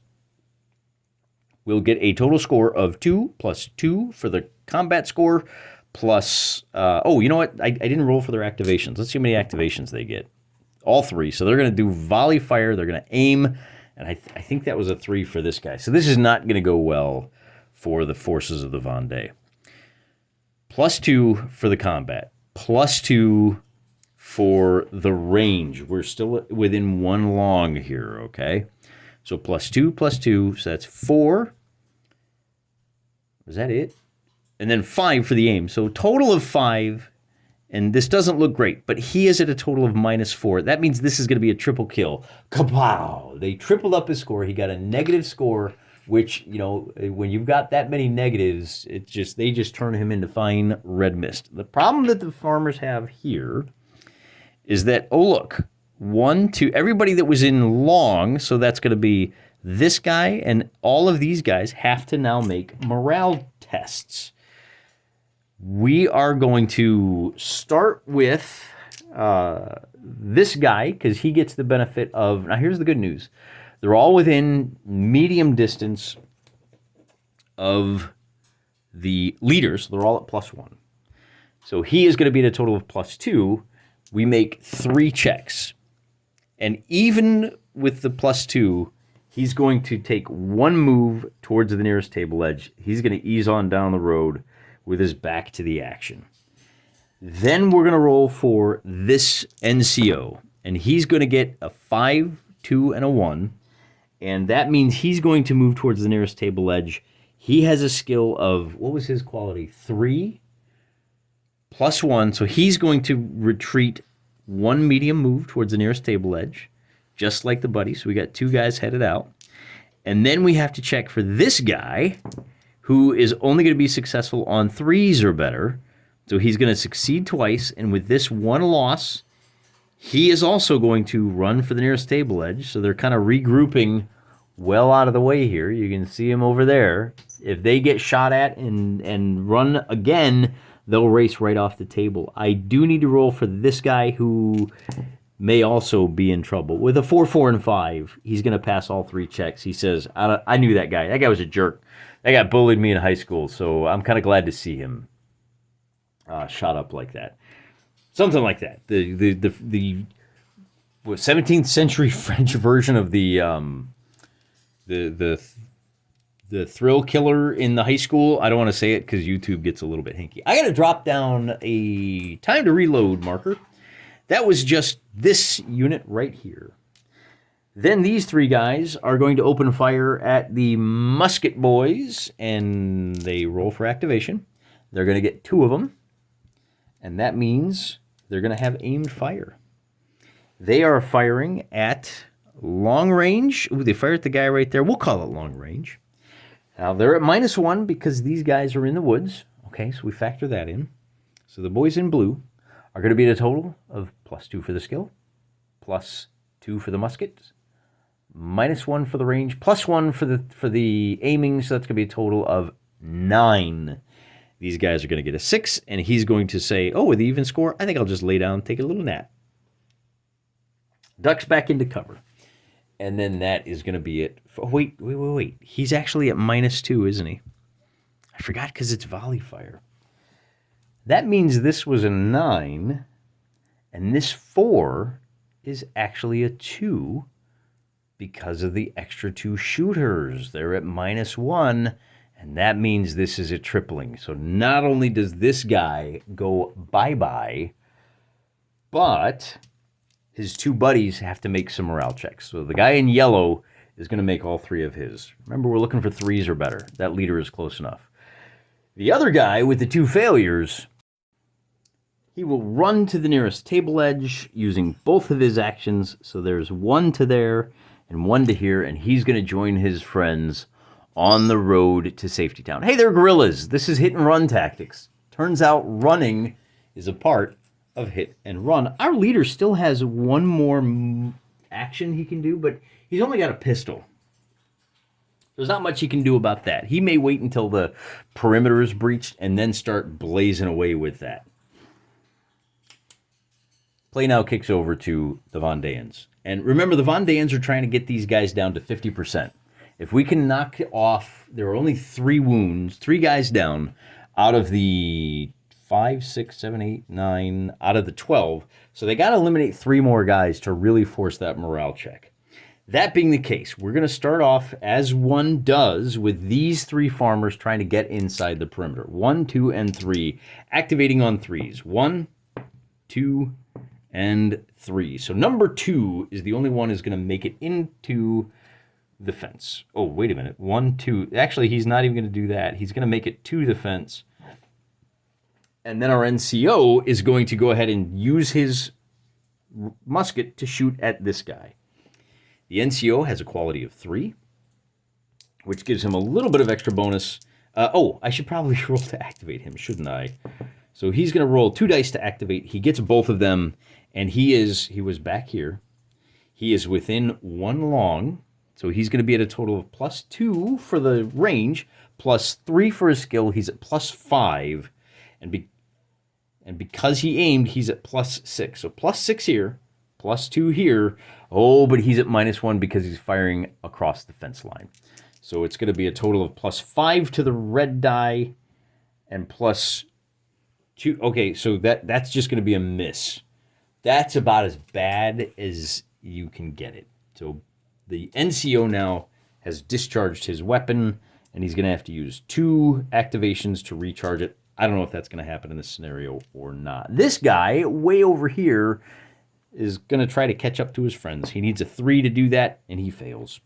will get a total score of 2 plus 2 for the combat score plus, you know what? I didn't roll for their activations. Let's see how many activations they get. All 3. So they're going to do volley fire. They're going to aim. And I think that was a 3 for this guy. So this is not going to go well for the forces of the Vendée. Plus 2 for the combat. Plus 2 for the range. We're still within 1 long here, okay? So plus 2, so that's 4. Was that it? And then 5 for the aim. So total of 5, and this doesn't look great, but he is at a total of -4. That means this is going to be a triple kill. Kapow! They tripled up his score. He got a negative score, which, when you've got that many negatives, they just turn him into fine red mist. The problem that the farmers have here is that, oh, look, 1, 2, everybody that was in long, so that's going to be this guy, and all of these guys have to now make morale tests. We are going to start with this guy, because he gets the benefit of, now here's the good news. They're all within medium distance of the leaders. They're all at +1. So he is going to be at a total of +2. We make 3 checks. And even with the +2, he's going to take 1 move towards the nearest table edge. He's going to ease on down the road with his back to the action. Then we're going to roll for this NCO. And he's going to get a 5, 2, and a 1. And that means he's going to move towards the nearest table edge. He has a skill of, what was his quality? 3 plus 1. So he's going to retreat 1 medium move towards the nearest table edge, just like the buddy. So we got 2 guys headed out. And then we have to check for this guy, who is only going to be successful on 3s or better. So he's going to succeed twice. And with this 1 loss, he is also going to run for the nearest table edge. So they're kind of regrouping well out of the way here. You can see him over there. If they get shot at and run again, they'll race right off the table. I do need to roll for this guy, who may also be in trouble. With a 4, 4, and 5, he's going to pass all 3 checks. He says, I knew that guy. That guy was a jerk. That guy bullied me in high school, so I'm kind of glad to see him shot up like that. Something like that. The 17th century French version of the thrill killer in the high school. I don't want to say it because YouTube gets a little bit hinky. I got to drop down a time to reload marker. That was just this unit right here. Then these 3 guys are going to open fire at the musket boys, and they roll for activation. They're going to get 2 of them, and that means they're going to have aimed fire. They are firing at long range. Ooh, they fire at the guy right there. We'll call it long range. Now, they're at -1 because these guys are in the woods. Okay, so we factor that in. So the boys in blue are going to be at a total of +2 for the skill, +2 for the muskets, -1 for the range, +1 for the aiming, so that's going to be a total of 9. These guys are going to get a 6, and he's going to say, oh, with the even score, I think I'll just lay down and take a little nap. Ducks back into cover. And then that is going to be it. Wait. He's actually at -2, isn't he? I forgot because it's volley fire. That means this was a 9, and this 4 is actually a 2 because of the extra 2 shooters. They're at -1, and that means this is a tripling. So not only does this guy go bye-bye, but his 2 buddies have to make some morale checks. So the guy in yellow is going to make all 3 of his. Remember, we're looking for 3s or better. That leader is close enough. The other guy with the 2 failures, he will run to the nearest table edge using both of his actions. So there's 1 to there and 1 to here, and he's going to join his friends on the road to Safety Town. Hey, they're guerrillas. This is hit and run tactics. Turns out running is a part of hit and run. Our leader still has 1 more action he can do, but he's only got a pistol. There's not much he can do about that. He may wait until the perimeter is breached and then start blazing away with that. Play now kicks over to the Von Dayens. And remember, the Von Dayens are trying to get these guys down to 50%. If we can knock off, there are only 3 wounds, 3 guys down out of the 5, 6, 7, 8, 9, out of the 12. So they got to eliminate 3 more guys to really force that morale check. That being the case, we're going to start off, as one does, with these 3 farmers trying to get inside the perimeter. 1, 2, and 3, activating on 3s. 1, 2, and 3. So number 2 is the only one who's going to make it into the fence. Oh, wait a minute. 1, 2. Actually, he's not even going to do that. He's going to make it to the fence. And then our NCO is going to go ahead and use his musket to shoot at this guy. The NCO has a quality of 3, which gives him a little bit of extra bonus. I should probably roll to activate him, shouldn't I? So he's going to roll 2 dice to activate. He gets both of them, and he was back here. He is within 1 long, so he's going to be at a total of +2 for the range, +3 for his skill. He's at +5, and because he aimed, he's at +6. So +6 here, +2 here. Oh, but he's at -1 because he's firing across the fence line. So it's going to be a total of +5 to the red die and +2. Okay, so that's just going to be a miss. That's about as bad as you can get it. So the NCO now has discharged his weapon, and he's going to have to use 2 activations to recharge it. I don't know if that's going to happen in this scenario or not. This guy, way over here, is going to try to catch up to his friends. He needs a 3 to do that, and he fails.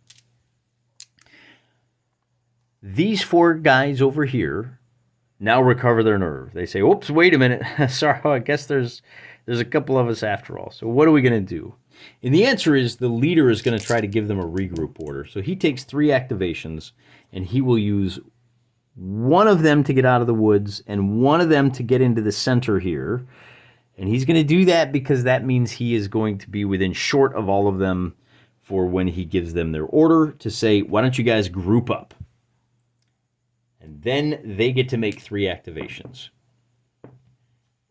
These 4 guys over here now recover their nerve. They say, oops, wait a minute. Sorry, I guess there's a couple of us after all. So what are we going to do? And the answer is the leader is going to try to give them a regroup order. So he takes 3 activations, and he will use 1 of them to get out of the woods and 1 of them to get into the center here. And he's going to do that because that means he is going to be within short of all of them for when he gives them their order to say, why don't you guys group up? And then they get to make 3 activations.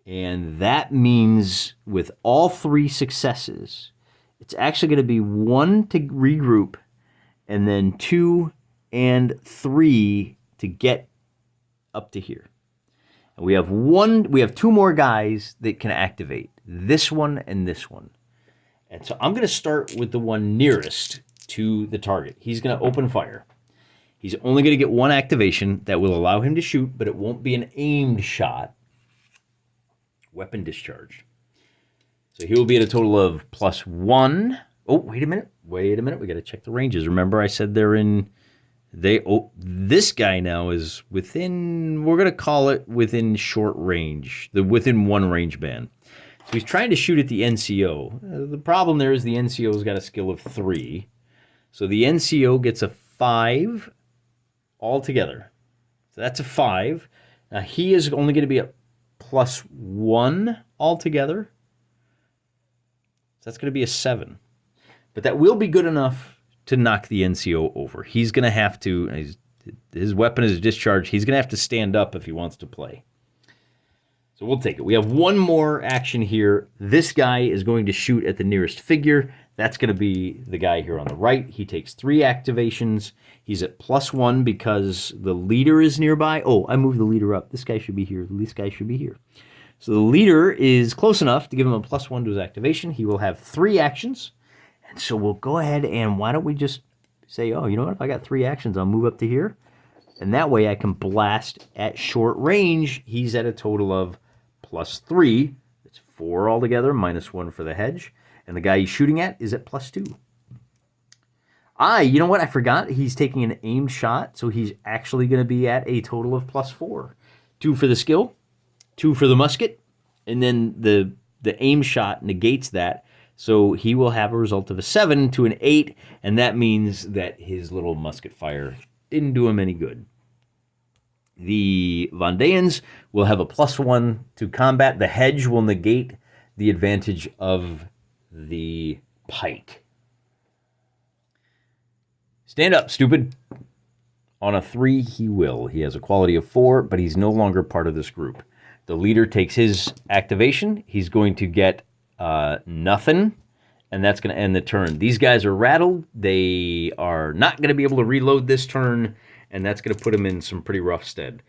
And that means with all 3 successes, it's actually going to be 1 to regroup and then 2 and 3 to get up to here. And we have 2 more guys that can activate. This one and this one. And so I'm going to start with the one nearest to the target. He's going to open fire. He's only going to get 1 activation that will allow him to shoot, but it won't be an aimed shot. Weapon discharged. So he will be at a total of +1. Oh, wait a minute. We got to check the ranges. Remember I said they're in... this guy now is within, we're going to call it within short range, within 1 range band. So he's trying to shoot at the NCO. The problem there is the NCO's got a skill of 3. So the NCO gets a 5 altogether. So that's a 5. Now he is only going to be a +1 altogether. So that's going to be a 7. But that will be good enough to knock the NCO over. He's going to have to, his weapon is discharged. He's going to have to stand up if he wants to play. So we'll take it. We have one more action here. This guy is going to shoot at the nearest figure. That's going to be the guy here on the right. He takes 3 activations. He's at +1 because the leader is nearby. Oh, I moved the leader up. This guy should be here. This guy should be here. So the leader is close enough to give him a +1 to his activation. He will have 3 actions. And so we'll go ahead and why don't we just say, oh, you know what? If I got 3 actions, I'll move up to here. And that way I can blast at short range. He's at a total of +3. It's 4 altogether, -1 for the hedge. And the guy he's shooting at is at +2. You know what? I forgot. He's taking an aimed shot, so he's actually going to be at a total of +4. 2 for the skill, 2 for the musket, and then the aim shot negates that. So he will have a result of a 7 to an 8, and that means that his little musket fire didn't do him any good. The Vendéans will have a +1 to combat. The hedge will negate the advantage of the pike. Stand up, stupid. On a 3, he will. He has a quality of 4, but he's no longer part of this group. The leader takes his activation. He's going to get nothing, and that's going to end the turn. These guys are rattled. They are not going to be able to reload this turn, and that's going to put them in some pretty rough stead.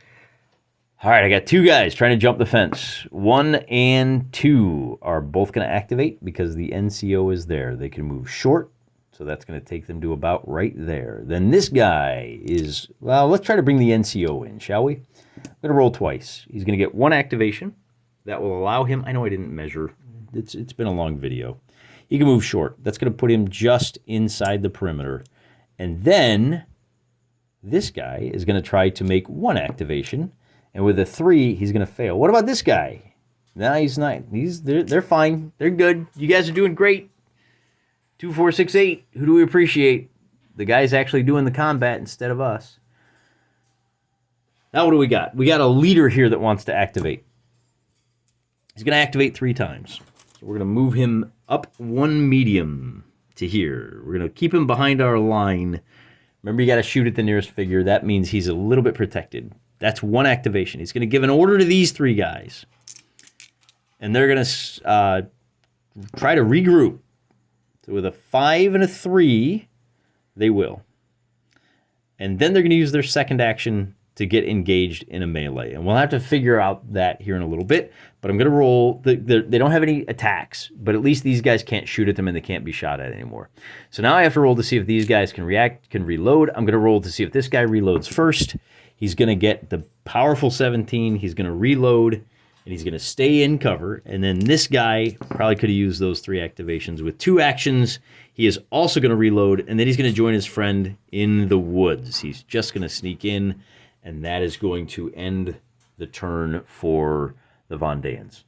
All right, I got 2 guys trying to jump the fence. 1 and 2 are both going to activate because the NCO is there. They can move short, so that's going to take them to about right there. Then this guy is, well, let's try to bring the NCO in, shall we? I'm going to roll twice. He's going to get 1 activation. That will allow him, I know I didn't measure. It's been a long video. He can move short. That's going to put him just inside the perimeter. And then this guy is going to try to make 1 activation. And with a 3, he's going to fail. What about this guy? No, he's not. They're fine. They're good. You guys are doing great. 2, 4, 6, 8. Who do we appreciate? The guy's actually doing the combat instead of us. Now what do we got? We got a leader here that wants to activate. He's going to activate 3 times. So we're going to move him up 1 medium to here. We're going to keep him behind our line. Remember, you got to shoot at the nearest figure. That means he's a little bit protected. That's 1 activation. He's going to give an order to these 3 guys. And they're going to try to regroup. So with a 5 and a 3, they will. And then they're going to use their second action to get engaged in a melee. And we'll have to figure out that here in a little bit. But I'm going to roll. They don't have any attacks, but at least these guys can't shoot at them and they can't be shot at anymore. So now I have to roll to see if these guys can react, can reload. I'm going to roll to see if this guy reloads first. He's going to get the powerful 17. He's going to reload, and he's going to stay in cover. And then this guy probably could have used those 3 activations. With 2 actions, he is also going to reload, and then he's going to join his friend in the woods. He's just going to sneak in, and that is going to end the turn for the Vendéans.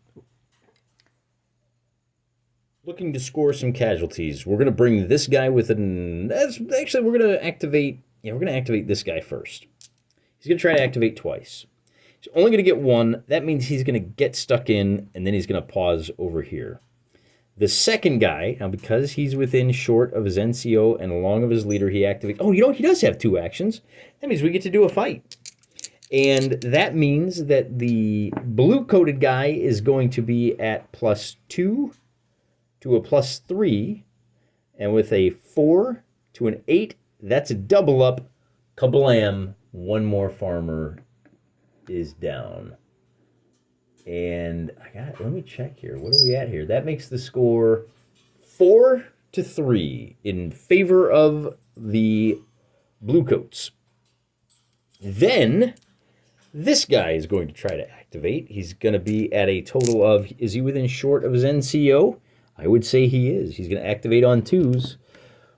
Looking to score some casualties. We're going to bring this guy with an... Actually, we're going to activate... Yeah, we're going to activate this guy first. He's going to try to activate twice. He's only going to get 1. That means he's going to get stuck in, and then he's going to pause over here. The second guy, now because he's within short of his NCO and along of his leader, he activates... Oh, you know, he does have 2 actions. That means we get to do a fight. And that means that the blue-coated guy is going to be at +2 to a +3. And with a 4 to an 8, that's a double up. Kablam. 1 more farmer is down. And let me check here. What are we at here? That makes the score 4 to 3 in favor of the Bluecoats. Then this guy is going to try to activate. He's going to be at a total of, is he within short of his NCO? I would say he is. He's going to activate on 2s.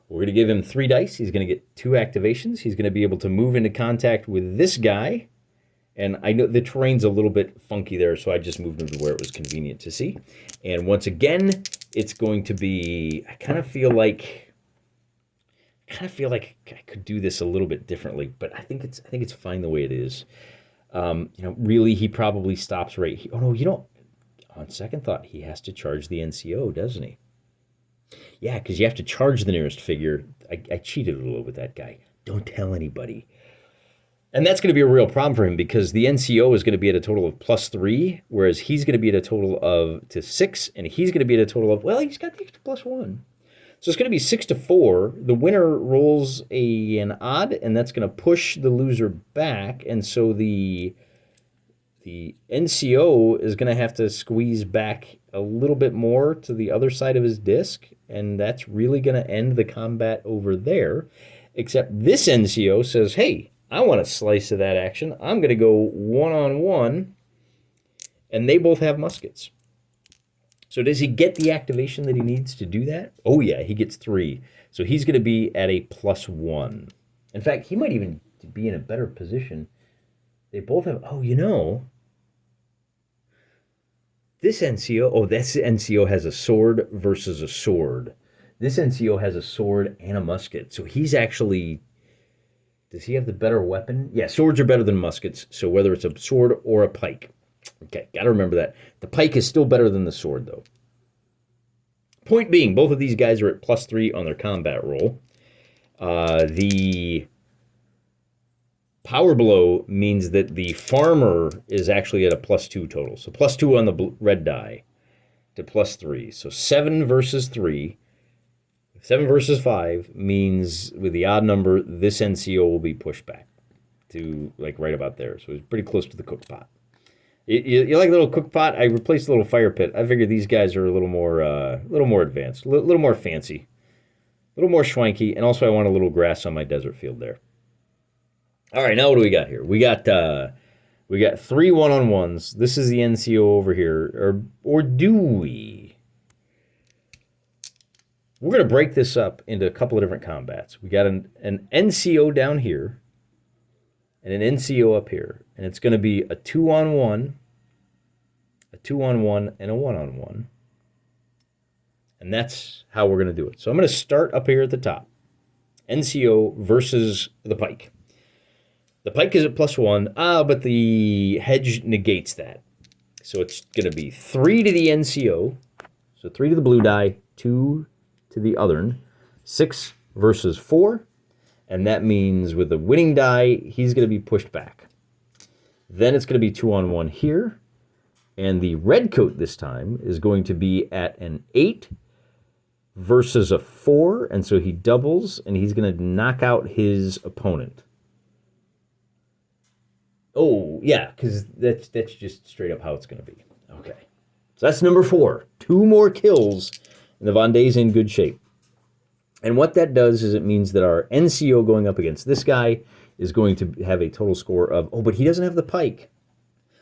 We're going to give him 3 dice. He's going to get 2 activations. He's going to be able to move into contact with this guy. And I know the terrain's a little bit funky there, so I just moved him to where it was convenient to see. And once again, it's going to be, I kind of feel like I could do this a little bit differently, but I think it's fine the way it is. Really, he probably stops right here. Oh no, on second thought, he has to charge the NCO, doesn't he? Yeah, because you have to charge the nearest figure. I cheated a little with that guy. Don't tell anybody. And that's going to be a real problem for him because the NCO is going to be at a total of +3, whereas he's going to be at a total of to 6, and he's going to be at a total of, well, he's got the extra +1. So it's going to be 6-4. The winner rolls an odd, and that's going to push the loser back, and so the NCO is going to have to squeeze back a little bit more to the other side of his disc, and that's really going to end the combat over there. Except this NCO says, hey, I want a slice of that action. I'm going to go one-on-one, and they both have muskets. So does he get the activation that he needs to do that? Oh, yeah, he gets 3. So he's going to be at a +1. In fact, he might even be in a better position. They both have, oh, you know, this NCO, oh, this NCO has a sword versus a sword. This NCO has a sword and a musket. So he's actually, does he have the better weapon? Yeah, swords are better than muskets. So whether it's a sword or a pike. Okay, got to remember that. The pike is still better than the sword, though. Point being, both of these guys are at +3 on their combat roll. The power blow means that the farmer is actually at a +2 total. So +2 on the red die to +3. So 7 versus 3. 7 versus 5 means with the odd number, this NCO will be pushed back to like right about there. So it's pretty close to the cook pot. You like a little cook pot? I replaced a little fire pit. I figured these guys are a little more advanced, a little more fancy, a little more schwanky, and also I want a little grass on my desert field there. All right, now what do we got here? We got 3 one-on-ones. This is the NCO over here, or do we? We're going to break this up into a couple of different combats. We got an NCO down here and an NCO up here. And it's going to be a 2-on-1, a 2-on-1, and a 1-on-1. And that's how we're going to do it. So I'm going to start up here at the top. NCO versus the pike. The pike is at +1. But the hedge negates that. So it's going to be 3 to the NCO. So 3 to the blue die, 2 to the other. 6 versus 4. And that means with the winning die, he's going to be pushed back. Then it's going to be 2-on-1 here. And the red coat this time is going to be at an 8 versus a 4. And so he doubles, and he's going to knock out his opponent. Oh, yeah, because that's just straight up how it's going to be. Okay. So that's number 4. 2 more kills, and the Vendée's in good shape. And what that does is it means that our NCO going up against this guy is going to have a total score of, oh, but he doesn't have the pike.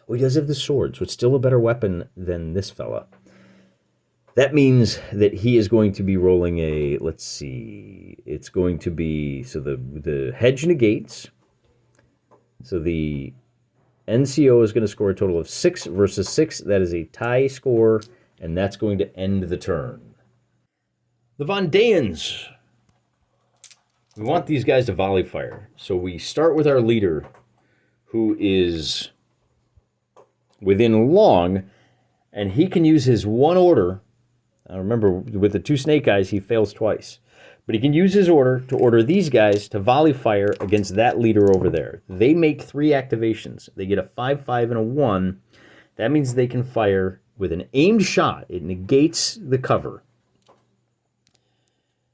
Oh, he does have the sword, so it's still a better weapon than this fella. That means that he is going to be rolling a, let's see, it's going to be, so the hedge negates. So the NCO is going to score a total of 6 versus 6. That is a tie score, and that's going to end the turn. The Vendéans. We want these guys to volley fire. So we start with our leader, who is within long, and he can use his one order. Now remember, with the 2 snake eyes, he fails twice. But he can use his order to order these guys to volley fire against that leader over there. They make 3 activations. They get a 5-5 and a 1. That means they can fire with an aimed shot. It negates the cover.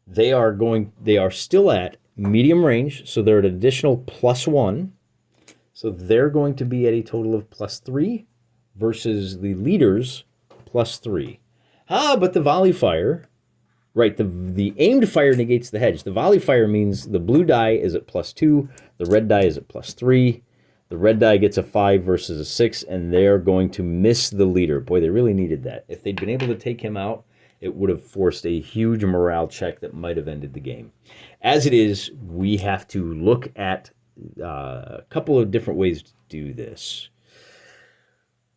They are still at medium range, so they're at an additional +1. So they're going to be at a total of +3 versus the leaders +3. But the volley fire, right, the aimed fire negates the hedge. The volley fire means the blue die is at +2, the red die is at +3. The red die gets a 5 versus a 6, and they're going to miss the leader. Boy, they really needed that. If they'd been able to take him out, it would have forced a huge morale check that might have ended the game. As it is, we have to look at a couple of different ways to do this.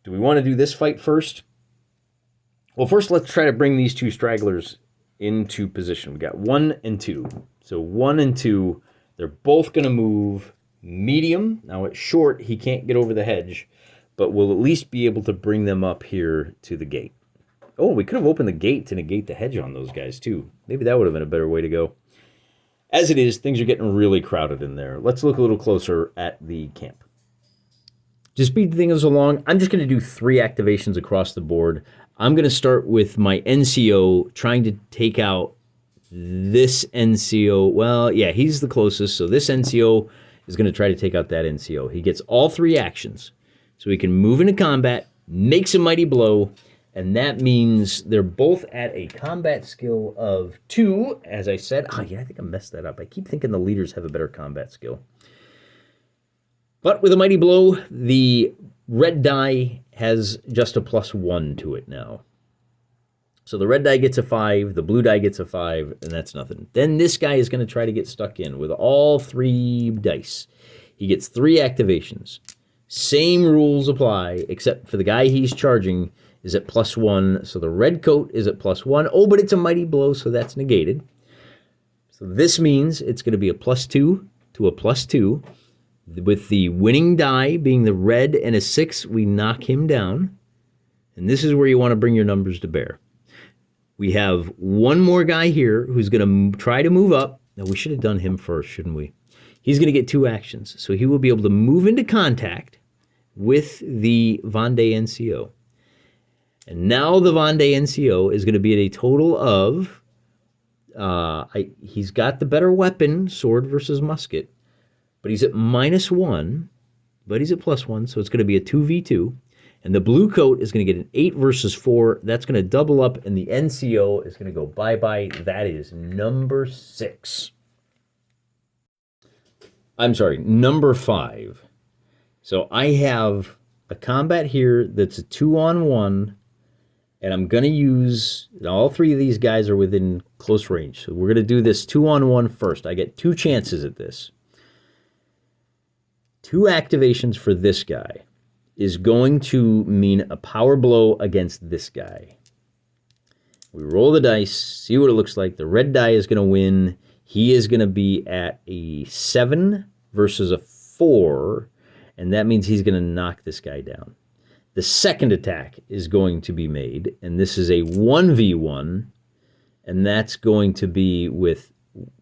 Do we want to do this fight first? Well, first let's try to bring these 2 stragglers into position. We got 1 and 2. So 1 and 2, they're both going to move medium. Now at short, he can't get over the hedge, but we'll at least be able to bring them up here to the gate. Oh, we could have opened the gate to negate the hedge on those guys, too. Maybe that would have been a better way to go. As it is, things are getting really crowded in there. Let's look a little closer at the camp. To speed things along, I'm just going to do 3 activations across the board. I'm going to start with my NCO trying to take out this NCO. Well, yeah, he's the closest, so this NCO is going to try to take out that NCO. He gets all 3 actions, so he can move into combat, makes a mighty blow, and that means they're both at a combat skill of 2, as I said. Oh, yeah, I think I messed that up. I keep thinking the leaders have a better combat skill. But with a mighty blow, the red die has just a +1 to it now. So the red die gets a 5, the blue die gets a 5, and that's nothing. Then this guy is going to try to get stuck in with all 3 dice. He gets 3 activations. Same rules apply, except for the guy he's charging is at +1, so the red coat is at +1. Oh, but it's a mighty blow, so that's negated. So this means it's going to be a +2 to a +2. With the winning die being the red and a 6, we knock him down. And this is where you want to bring your numbers to bear. We have one more guy here who's going to try to move up. Now, we should have done him first, shouldn't we? He's going to get 2 actions. So he will be able to move into contact with the Vendée NCO. And now the Vendée NCO is going to be at a total of... he's got the better weapon, sword versus musket. But he's at -1, but he's at +1, so it's going to be a 2v2. And the blue coat is going to get an 8 versus 4. That's going to double up, and the NCO is going to go bye-bye. That is number 6. I'm sorry, number 5. So I have a combat here that's a 2-on-1, and I'm going to use... all 3 of these guys are within close range. So we're going to do this 2-on-1 first. I get 2 chances at this. 2 activations for this guy is going to mean a power blow against this guy. We roll the dice, see what it looks like. The red die is going to win. He is going to be at a 7 versus a 4, and that means he's going to knock this guy down. The second attack is going to be made, and this is a 1v1, and that's going to be with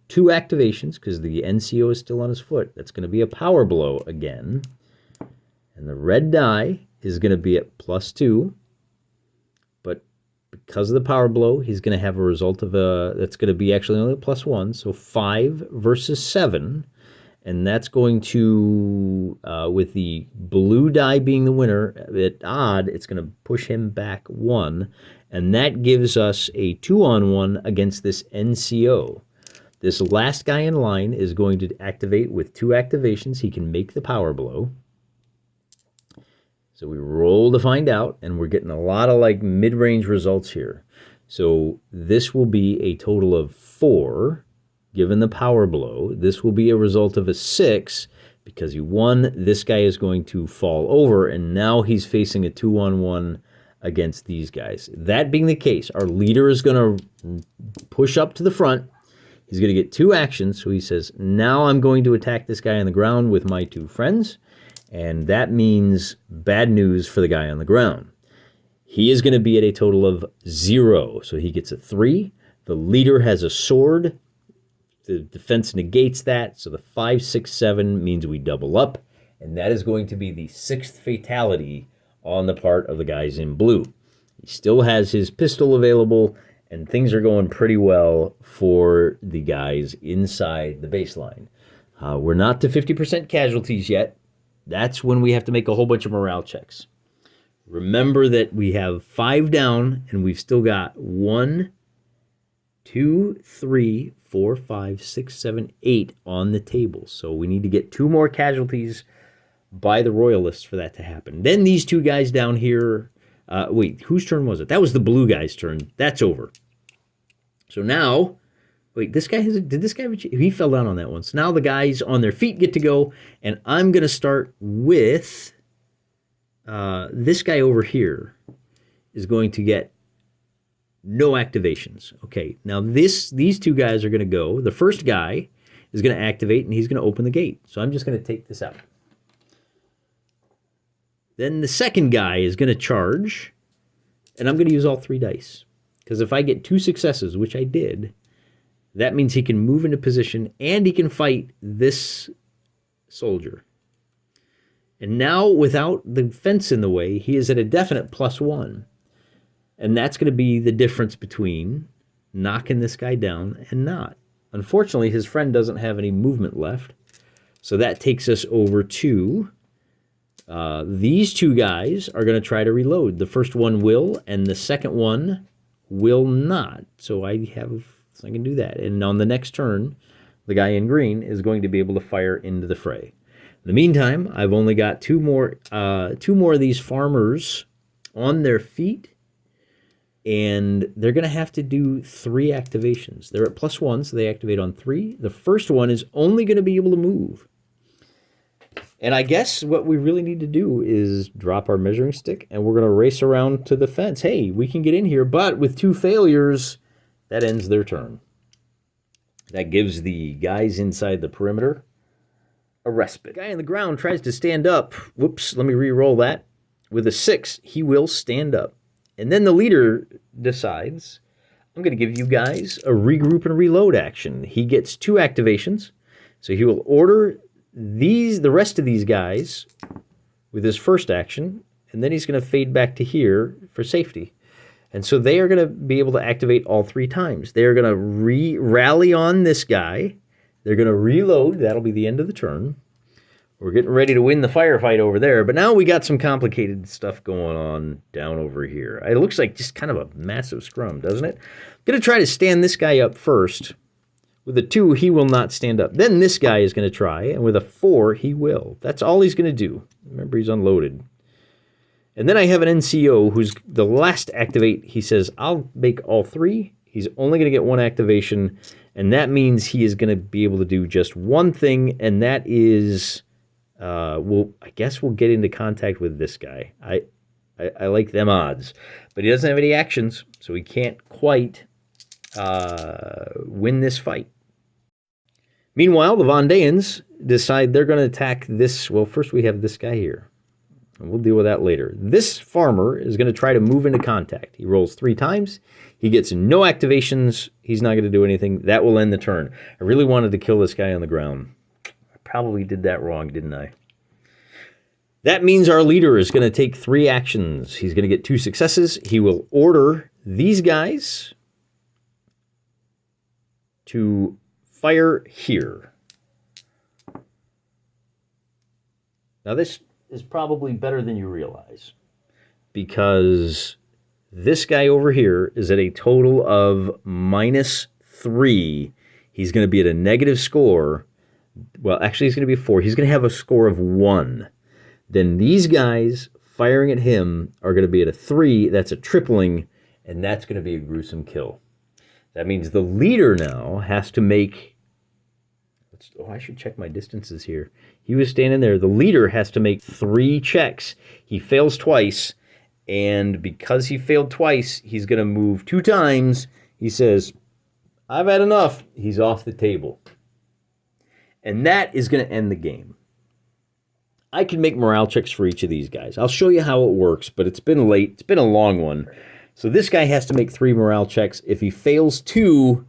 2 activations, because the NCO is still on his foot. That's going to be a power blow again. And the red die is going to be at +2. But because of the power blow, he's going to have a result of that's going to be actually only a +1. So 5 versus 7. And that's going to, with the blue die being the winner, at odd, it's going to push him back 1. And that gives us a 2-on-1 against this NCO. This last guy in line is going to activate with 2 activations. He can make the power blow. So we roll to find out, and we're getting a lot of like mid-range results here. So this will be a total of 4, given the power blow. This will be a result of a 6, because he won. This guy is going to fall over, and now he's facing a 2-on-1 against these guys. That being the case, our leader is going to push up to the front. He's going to get 2 actions, so he says, now I'm going to attack this guy on the ground with my 2 friends, and that means bad news for the guy on the ground. He is going to be at a total of 0, so he gets a 3. The leader has a sword. The defense negates that, so the 5, 6, 7 means we double up, and that is going to be the 6th fatality on the part of the guys in blue. He still has his pistol available, and things are going pretty well for the guys inside the baseline. We're not to 50% casualties yet. That's when we have to make a whole bunch of morale checks. Remember that we have 5 down, and we've still got 1, 2, 3, 4, 5, 6, 7, 8 on the table. So we need to get 2 more casualties by the Royalists for that to happen. Then these 2 guys down here... wait, whose turn was it? That was the blue guy's turn. That's over. So now... wait, this guy has... did this guy... he fell down on that one. So now the guys on their feet get to go, and I'm going to start with... this guy over here is going to get no activations. Okay, now these 2 guys are going to go. The first guy is going to activate, and he's going to open the gate. So I'm just going to take this out. Then the second guy is going to charge, And I'm going to use all 3 dice. Because if I get 2 successes, which I did, that means he can move into position and he can fight this soldier. And now, without the fence in the way, he is at a definite +1. And that's going to be the difference between knocking this guy down and not. Unfortunately, his friend doesn't have any movement left. So that takes us over to these 2 guys are going to try to reload. The first one will, and the second one will not. So I can do that. And on the next turn, the guy in green is going to be able to fire into the fray. In the meantime, I've only got 2 more of these farmers on their feet. And they're going to have to do 3 activations. They're at +1, so they activate on 3. The first one is only going to be able to move. And I guess what we really need to do is drop our measuring stick, and we're going to race around to the fence. Hey, we can get in here, but with 2 failures, that ends their turn. That gives the guys inside the perimeter a respite. The guy on the ground tries to stand up. Whoops, let me re-roll that. With a 6, he will stand up. And then the leader decides, I'm going to give you guys a regroup and reload action. He gets 2 activations. So he will order the rest of these guys with his first action, and then he's going to fade back to here for safety. And so they are going to be able to activate all 3 times. They are going to rally on this guy. They're going to reload. That'll be the end of the turn. We're getting ready to win the firefight over there, but now we got some complicated stuff going on down over here. It looks like just kind of a massive scrum, doesn't it? I'm going to try to stand this guy up first. With a 2, he will not stand up. Then this guy is going to try, and with a 4, he will. That's all he's going to do. Remember, he's unloaded. And then I have an NCO who's the last activate. He says, I'll make all 3. He's only going to get 1 activation, and that means he is going to be able to do just 1 thing, and that is... I guess we'll get into contact with this guy. I like them odds. But he doesn't have any actions, so he can't quite win this fight. Meanwhile, the Vendéans decide they're going to attack this. Well, first we have this guy here. And we'll deal with that later. This farmer is going to try to move into contact. He rolls 3 times. He gets no activations. He's not going to do anything. That will end the turn. I really wanted to kill this guy on the ground. Probably did that wrong, didn't I? That means our leader is going to take 3 actions. He's going to get 2 successes. He will order these guys to fire here. Now this is probably better than you realize, because this guy over here is at a total of -3. He's going to be at a negative score. Well, actually, he's going to be 4. He's going to have a score of 1. Then these guys firing at him are going to be at a 3. That's a tripling, and that's going to be a gruesome kill. That means the leader now has to make... I should check my distances here. He was standing there. The leader has to make 3 checks. He fails twice, and because he failed twice, he's going to move 2 times. He says, I've had enough. He's off the table. And that is going to end the game. I can make morale checks for each of these guys. I'll show you how it works, but it's been late. It's been a long one. So this guy has to make 3 morale checks. If he fails 2,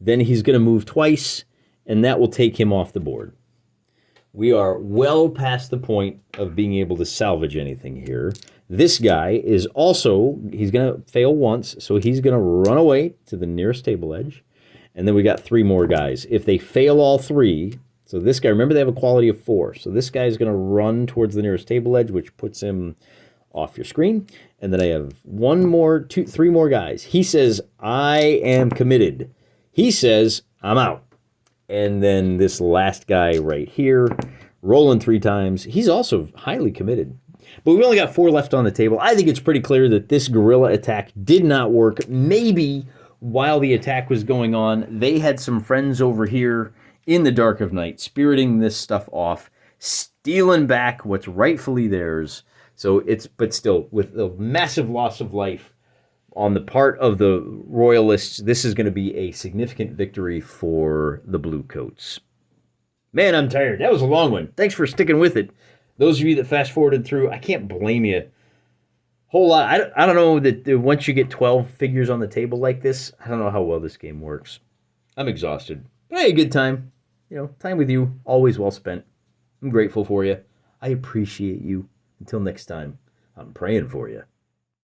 then he's going to move twice, and that will take him off the board. We are well past the point of being able to salvage anything here. This guy is also, he's going to fail once, so he's going to run away to the nearest table edge. And then we got 3 more guys. If they fail all 3... So this guy, remember they have a quality of 4. So this guy is going to run towards the nearest table edge, which puts him off your screen. And then I have 3 more guys. He says, I am committed. He says, I'm out. And then this last guy right here, rolling 3 times. He's also highly committed. But we only got 4 left on the table. I think it's pretty clear that this guerrilla attack did not work. Maybe while the attack was going on, they had some friends over here in the dark of night, spiriting this stuff off, stealing back what's rightfully theirs. So but still, with a massive loss of life on the part of the royalists, this is going to be a significant victory for the Bluecoats. Man, I'm tired. That was a long one. Thanks for sticking with it. Those of you that fast-forwarded through, I can't blame you. whole lot. I don't know that once you get 12 figures on the table like this, I don't know how well this game works. I'm exhausted. But I had a good time. You know, time with you, always well spent. I'm grateful for you. I appreciate you. Until next time, I'm praying for you.